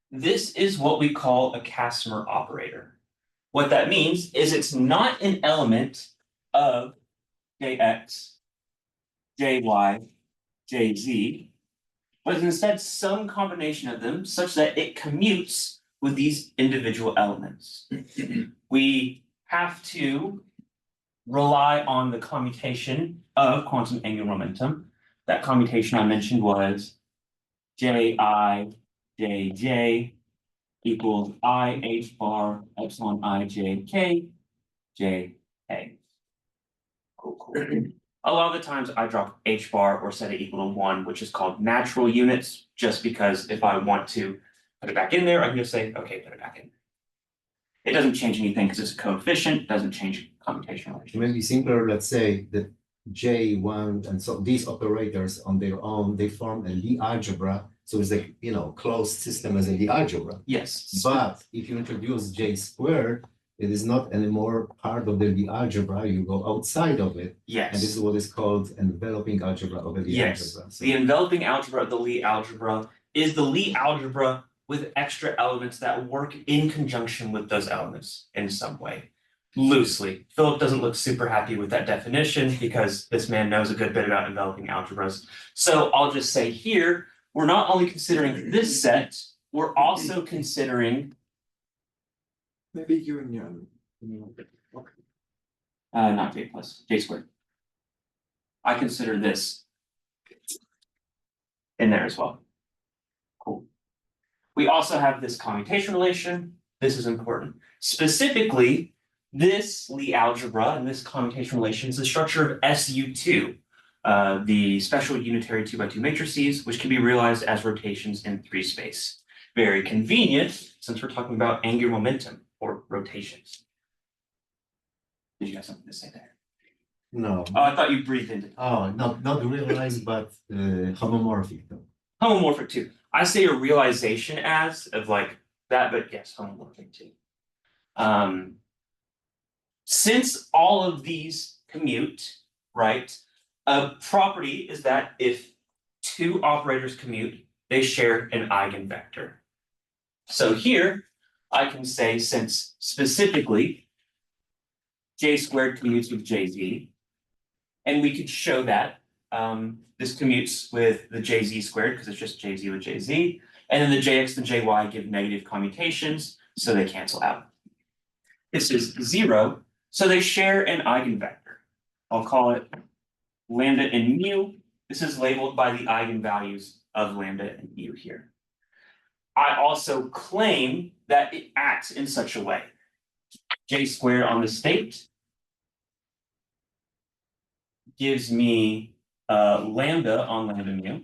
This is what we call a Casimir operator. What that means is it's not an element of Jx, Jy, Jz, but instead some combination of them such that it commutes with these individual elements. We have to rely on the commutation of quantum angular momentum. That commutation I mentioned was Ji, Jj equals I h bar epsilon I j k j k. Cool. A lot of the times I drop h bar or set it equal to 1, which is called natural units, just because if I want to put it back in there, I can just say, okay, put it back in. It doesn't change anything because it's a coefficient, doesn't change computation relations. Maybe simpler, let's say that J1 and so these operators on their own, they form a Lie algebra. So it's like, closed system as a Lie algebra. Yes. But if you introduce J squared, it is not anymore part of the Lie algebra. You go outside of it. And this Yes. is what is called enveloping algebra of a Lie Yes. algebra. So The enveloping algebra of the Lie algebra is the Lie algebra with extra elements that work in conjunction with those elements in some way. Loosely. Philip doesn't look super happy with that definition because this man knows a good bit about enveloping algebras. So I'll just say here, we're not only considering this set, we're also considering Maybe union. not J plus, J squared. I consider this in there as well. Cool. We also have this commutation relation. This is important. Specifically, this Lie algebra and this commutation relation is the structure of SU2, the special unitary 2x2 matrices, which can be realized as rotations in 3 space. Very convenient since we're talking about angular momentum or rotations. Did you have something to say there? No, Oh, I thought you breathed into not realized, but homomorphic though. homomorphic too. I say a realization as of like that, but yes, homomorphic too. Since all of these commute, right? A property is that if 2 operators commute, they share an eigenvector. So here I can say, since specifically J squared commutes with JZ, and we could show that this commutes with the JZ squared because it's just JZ with JZ, and then the JX and JY give negative commutations, so they cancel out. This is 0, so they share an eigenvector. I'll call it lambda and mu. This is labeled by the eigenvalues of lambda and mu here. I also claim that it acts in such a way. J squared on the state gives me lambda on lambda mu.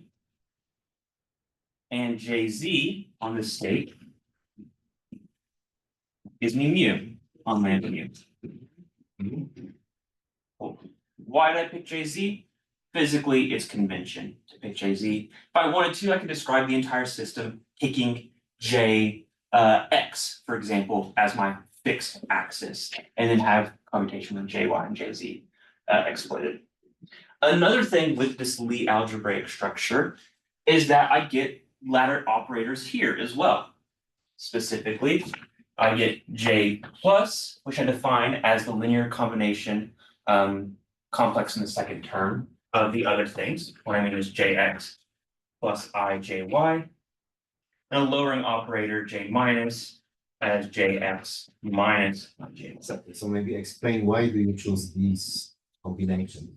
And JZ on the state gives me mu on lambda mu. Why did I pick JZ? Physically, it's convention to pick JZ. If I wanted to, I could describe the entire system picking JX, for example, as my fixed axis, and then have commutation with JY and JZ exploited. Another thing with this Lie algebraic structure is that I get ladder operators here as well. Specifically, I get J plus, which I define as the linear combination complex in the second term of the other things. What I mean is JX plus IJY, and a lowering operator J minus as JX minus IJ. So maybe explain why do you choose these combinations?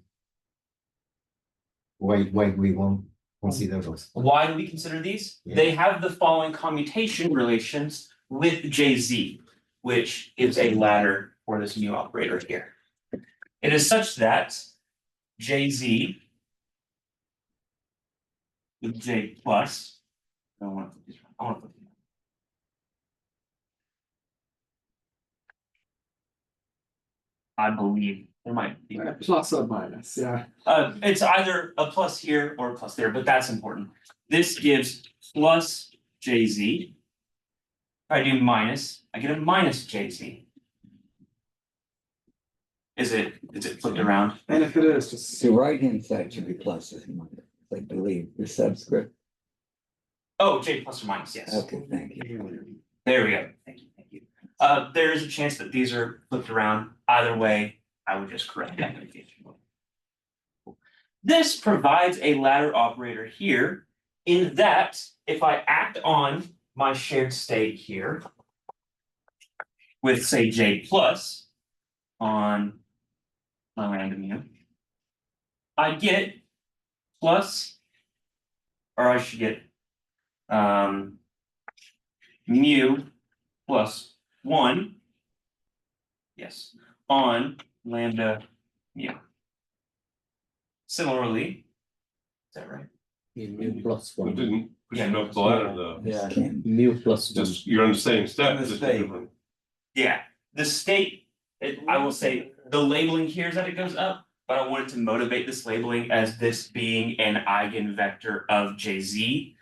Why do we want consider those? Why do we consider these? Yeah. They have the following commutation relations with JZ, which gives a ladder for this mu operator here. It is such that JZ with J plus, I don't want to put these wrong. I want to put these wrong. I believe there might be. Plus or minus, yeah. It's either a plus here or a plus there, but that's important. This gives plus JZ. If I do minus, I get a minus JZ. Is it flipped around? And if it is, just. The right hand side should be pluses, I believe, the subscript. Oh, J plus or minus, yes. Okay, thank you. There we go. Thank you, thank you. There is a chance that these are flipped around. Either way, I would just correct that notation. This provides a ladder operator here in that if I act on my shared state here with say J plus on my random mu, I get plus, or I should get mu plus 1, yes, on lambda mu. Similarly, is that right? Mu plus We 1. didn't push Yeah, it up the ladder though. Yeah, Can- mu plus 1. Just, you're on the same step. On the just state. different. Yeah, the state, I will say, the labeling here is that it goes up, but I wanted to motivate this labeling as this being an eigenvector of JZ,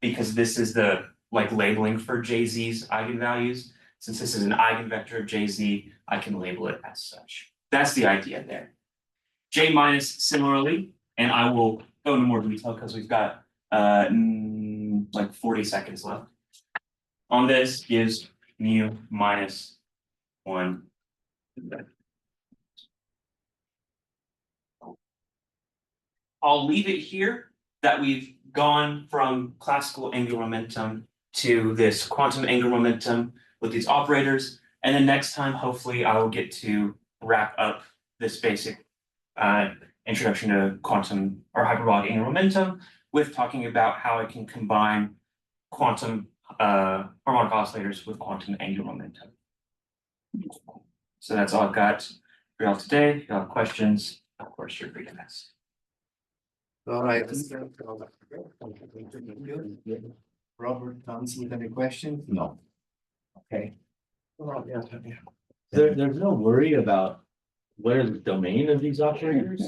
because this is the labeling for JZ's eigenvalues. Since this is an eigenvector of JZ, I can label it as such. That's the idea there. J minus similarly, and I will go into more detail because we've got 40 seconds left. on this gives mu minus 1. I'll leave it here that we've gone from classical angular momentum to this quantum angular momentum with these operators. And then next time, hopefully, I will get to wrap up this basic introduction to quantum or hyperbolic angular momentum with talking about how I can combine quantum harmonic oscillators with quantum angular momentum. So that's all I've got for y'all today. If you have questions, of course, you're free to ask. All right. Robert, Thomas, with any questions? No. Okay. There's no worry about what are the domain of these operators?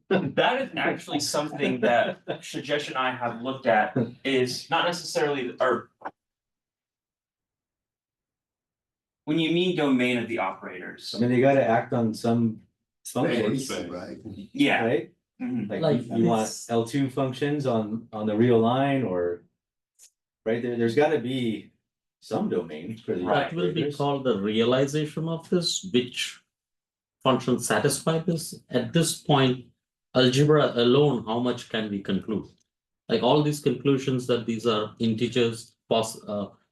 That is actually something that Shajesh and I have looked at, is not necessarily, or when you mean domain of the operators, I mean, they gotta act on some functions, Space. Right. yeah. right? Mhm. Like you want it's- L2 functions on the real line or. Right, there's gotta be some domain for the That will be operators. called the realization of this, which functions satisfy this. At this point, algebra alone, how much can we conclude? Like all these conclusions that these are integers,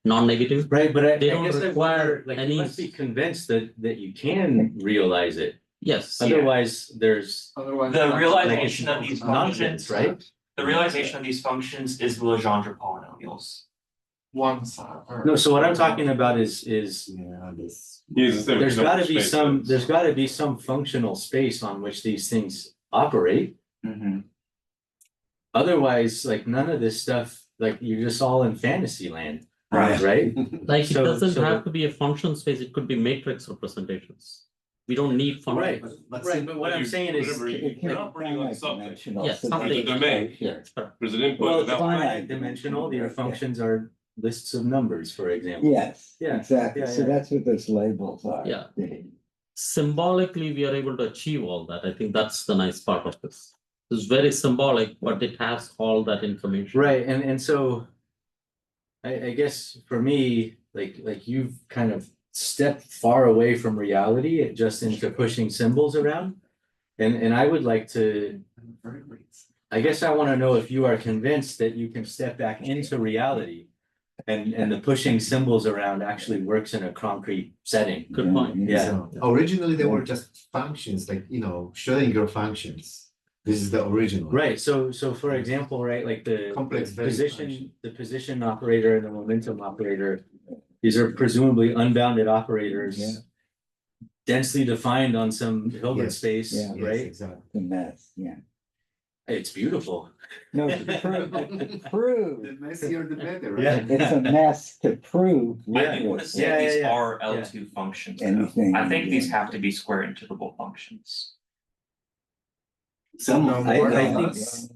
non-negative. Right, but I They don't guess I require wonder, like, any- you must be convinced that you can realize it. Yes, Yeah. Otherwise, there's Otherwise. The it's realization not- of these nonsense, functions, right? the realization of these functions is the Legendre polynomials. One side. or- No, so what I'm talking about is Yeah, this. He's the same there's gotta be space some, is. there's gotta be some functional space on which these things operate. Mm-hmm. Otherwise, like none of this stuff, like you're just all in fantasy land, Right. right? like it So- doesn't so have the- to be a function space, it could be matrix representations. We don't need Right, functions. right, but what I'm saying is, Whatever, It can you're be operating on finite something. dimensional, Yes, so something. There's a domain. Here. There's an input. well, and it's output. finite dimensional, the functions are lists of numbers, for example. Yes, Yeah, exactly. yeah, So yeah. that's what those labels are. Yeah. Symbolically, we are able to achieve all that. I think that's the nice part of this. It's very symbolic, but it has all that information. Right, and so I guess for me, like you've kind of stepped far away from reality just into pushing symbols around. And I would like to, I guess I want to know if you are convinced that you can step back into reality. And the pushing symbols around actually works in a concrete setting. Good point. Yeah. So originally they were just functions, like, showing your functions. This is the original. Right, so for example, right, like the Complex value position, function. the position operator and the momentum operator. These are presumably unbounded operators. Yeah. Densely defined on some Hilbert Yes, space, yeah. Yes, right? exactly. The mess, yeah. It's beautiful. No, to prove, The messier the better, Yeah. right? it's a mess to prove. I do want to say Yeah, yeah, these yeah. are L2 functions. though. Anything, I think these yeah. have to be square integrable functions. Some I- of I them. think-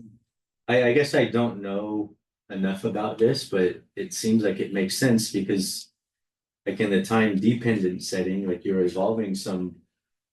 I guess I don't know enough about this, but it seems like it makes sense because. Like in the time dependent setting, like you're evolving some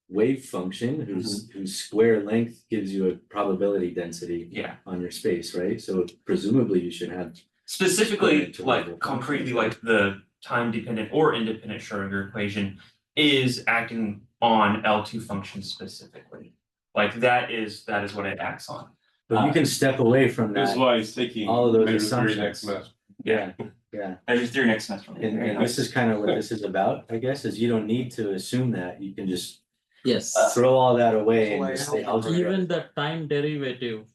wave function whose square length gives you a probability density Yeah. on your space, right? So presumably you should have. Specifically, Square like integrable concretely, functions. like the time dependent or independent Schrodinger equation is acting on L2 functions specifically. Like that is what it acts on. But you can step away from This is that. why he's taking. all of those measure theory assumptions. next semester. Yeah, yeah. I just threw next semester. And this is kind of what this is about, I guess, is you don't need to assume that. You can just Yes, throw all that away and just say algebra. even the time derivative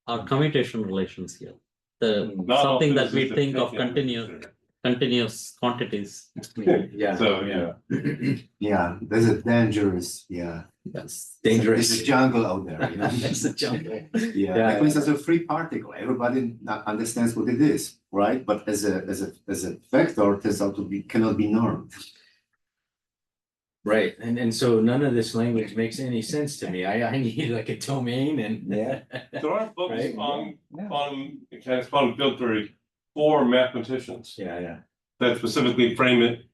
are commutation relations here. The Mm. something that we Not all think of physics is continuous quantities. Yeah. So, yeah. Yeah, there's a dangerous, That's There's dangerous. a jungle out there, It's a jungle. Yeah, Yeah. like for instance, a free particle, everybody understands what it is, right? But as a vector, it turns out to be, cannot be normed. Right, and so none of this language makes any sense to me. I need like a domain and. Yeah. There are books Right. on No. quantum mechanics, quantum field theory for mathematicians Yeah. that specifically frame it.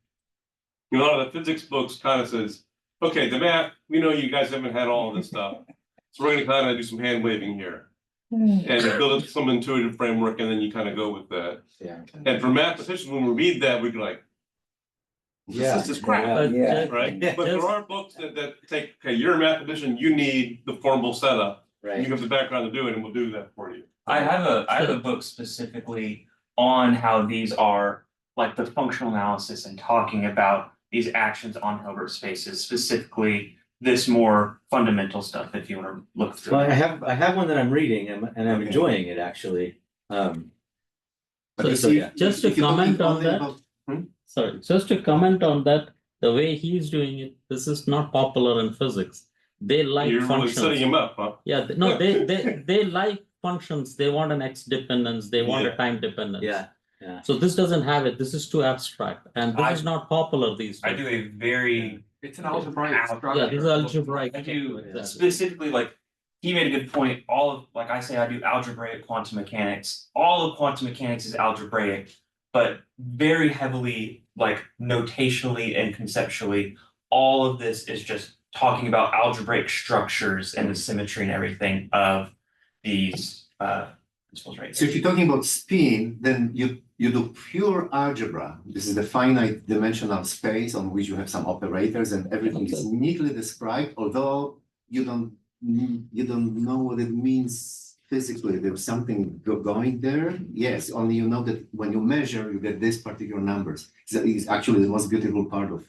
A lot of the physics books kind of says, okay, the math, we know you guys haven't had all of this stuff. So we're gonna kind of do some hand waving here. and build up some intuitive framework, and then you kind of go with that. Yeah. And for mathematicians, when we read that, we're like, Yeah. this is crap, But Yeah. right? But there just- are books that take, okay, you're a mathematician, you need the formal setup. You Right. have the background to do it, and we'll do that for you. I have a book specifically on how these are like the functional analysis and talking about these actions on Hilbert spaces, specifically this more fundamental stuff, if you want to look through. Well, it. I have one that I'm reading and I'm Okay. enjoying it actually. But you So, see, yeah. Just to if you're comment talking on only that. about- Sorry, just to comment on that, the way he's doing it, this is not popular in physics. They like You're really setting functions. him up, huh? Yeah, no, they like functions. They want an X dependence. They want a Yeah. time dependence. Yeah. So this doesn't have it. This is too abstract, and this is not popular these I days. do a very It's an algebraic Yeah, structure. Yeah, this is algebraic. I do Exactly. specifically like he made a good point. All of like I say, I do algebraic quantum mechanics. All of quantum mechanics is algebraic, but very heavily like notationally and conceptually. All of this is just talking about algebraic structures and the symmetry and everything of these principles right So here. if you're talking about spin, then you do pure algebra. This is the finite dimensional space on which you have some operators and everything is neatly described, although you don't know what it means physically. There's something going there. Yes, only you know that when you measure, you get these particular numbers. That is actually the most beautiful part of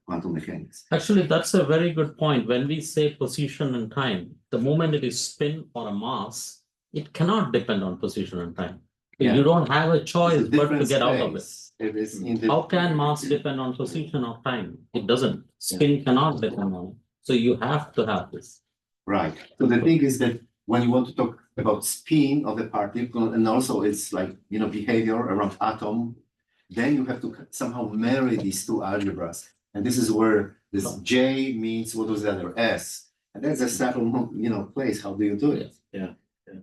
quantum mechanics. Actually, that's a very good point. When we say position and time, the moment it is spin or a mass, it cannot depend on position and time. Yeah. You don't have a choice It's a but to different get out of it. space. It is in the. How can mass depend on position or time? It doesn't. Spin cannot depend on it. So you have to have this. Right. So the thing is that when you want to talk about spin of the particle and also its like, behavior around atom, then you have to somehow marry these two algebras. And this is where this J means what was the other S. And that's a subtle, place. How do you do it? Yeah.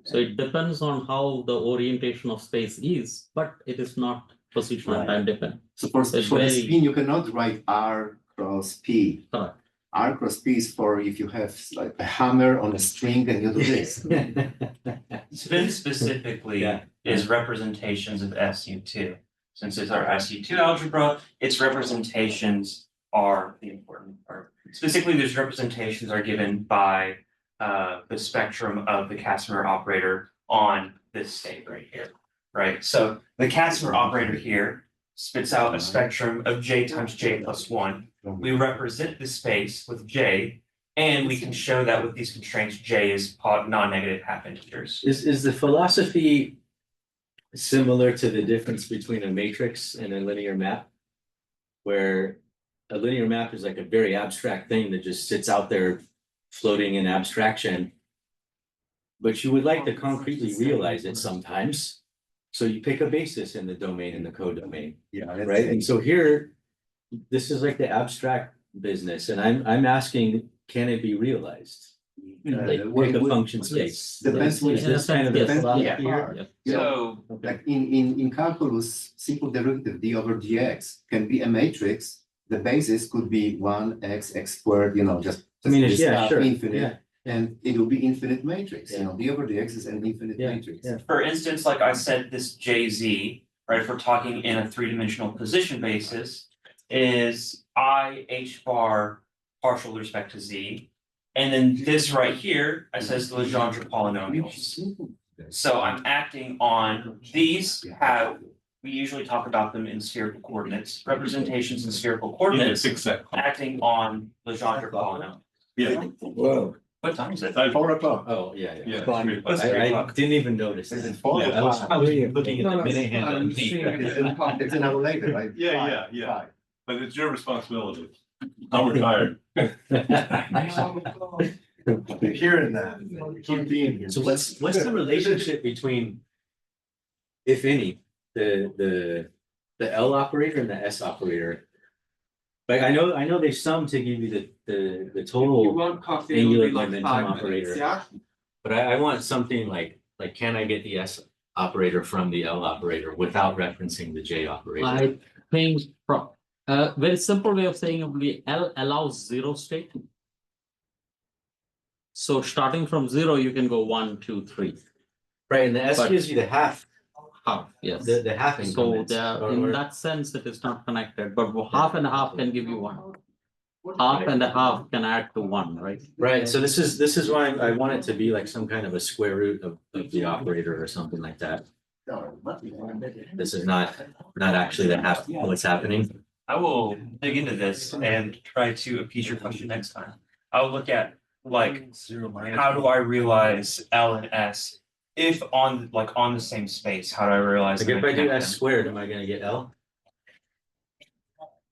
So it depends on how the orientation of space is, but it is not position and time dependent. So for It's the very- spin, you cannot write R cross P. Correct. R cross P is for if you have like a hammer on a string and you do this. Spin specifically Yeah. is representations of SU2. Since it's our SU2 algebra, its representations are the important part. Specifically, these representations are given by the spectrum of the Casimir operator on this state right here, right? So the Casimir operator here spits out a spectrum of J times J plus 1. We represent the space with J, and we can show that with these constraints, J is non-negative half integers. Is the philosophy similar to the difference between a matrix and a linear map? Where a linear map is like a very abstract thing that just sits out there floating in abstraction. But you would like to concretely realize it sometimes. So you pick a basis in the domain, in the codomain, Yeah. right? And so here, this is like the abstract business, and I'm asking, can it be realized? Like pick a function space. Depends Is this kind of the Yes, philosophy yeah, here? yeah. You know, So Okay. like in calculus, simple derivative d over dx can be a matrix. The basis could be 1x squared, just. I mean, this yeah, stuff, sure, Infinite, yeah. and it will be infinite matrix, Yeah. d over dx is an infinite Yeah, matrix. yeah. for instance, like I said, this JZ, right, if we're talking in a three-dimensional position basis, is I H bar partial with respect to Z. And then this right here, I says the Legendre polynomials. So I'm acting on these we usually talk about them in spherical coordinates, representations in spherical Yeah, coordinates, fix that. acting on Legendre polynomial. Yeah. Whoa. What time is it? 4 o'clock. Oh, yeah, yeah. Yeah. Fine. Let's I didn't even notice Is it that. 4 Yeah, or I 5? I was looking at the minute hand underneath. It's an hour later, right? Yeah. Five. But it's your responsibility. I'm retired. Keep hearing that. Keep being here. So what's the relationship between, if any, the L operator and the S operator? Like, I know they sum to give you the You total, want coffee, it'll angular be like momentum 5 operator. minutes, yeah? but I want something like can I get the S operator from the L operator without referencing the J operator? I think very simple way of saying it would be L allows zero state. So starting from 0, you can go 1, 2, 3. Right, and the S But- gives you the half, half, yes. the half So increments. there, or- in or- that sense, it is not connected, but half and a half can give you one. Half and a half can add to one, right? Right, so this is why I want it to be like some kind of a square root of the operator or something like that. This is not actually the half, what's happening. I will dig into this and try to appease your question next time. I'll look at like, how do I realize L and S? If on the same space, how do I realize? Like I'm if I gonna do connect S them? squared, am I gonna get L?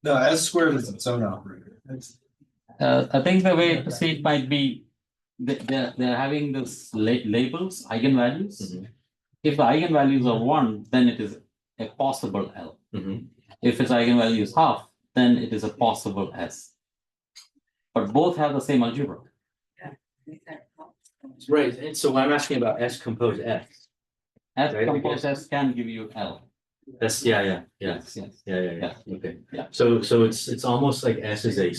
No, S squared is its own operator. I think the way to see it might be, they're having this labels, eigenvalues. Mhm. If the eigenvalues are one, then it is a possible L. Mhm. If its eigenvalue is half, then it is a possible S. But both have the same algebra. Right, and so I'm asking about S compose F. S Right, I composed guess. S can give you L. That's, yeah, Yes, yes. okay. Yeah. So it's almost like S is a square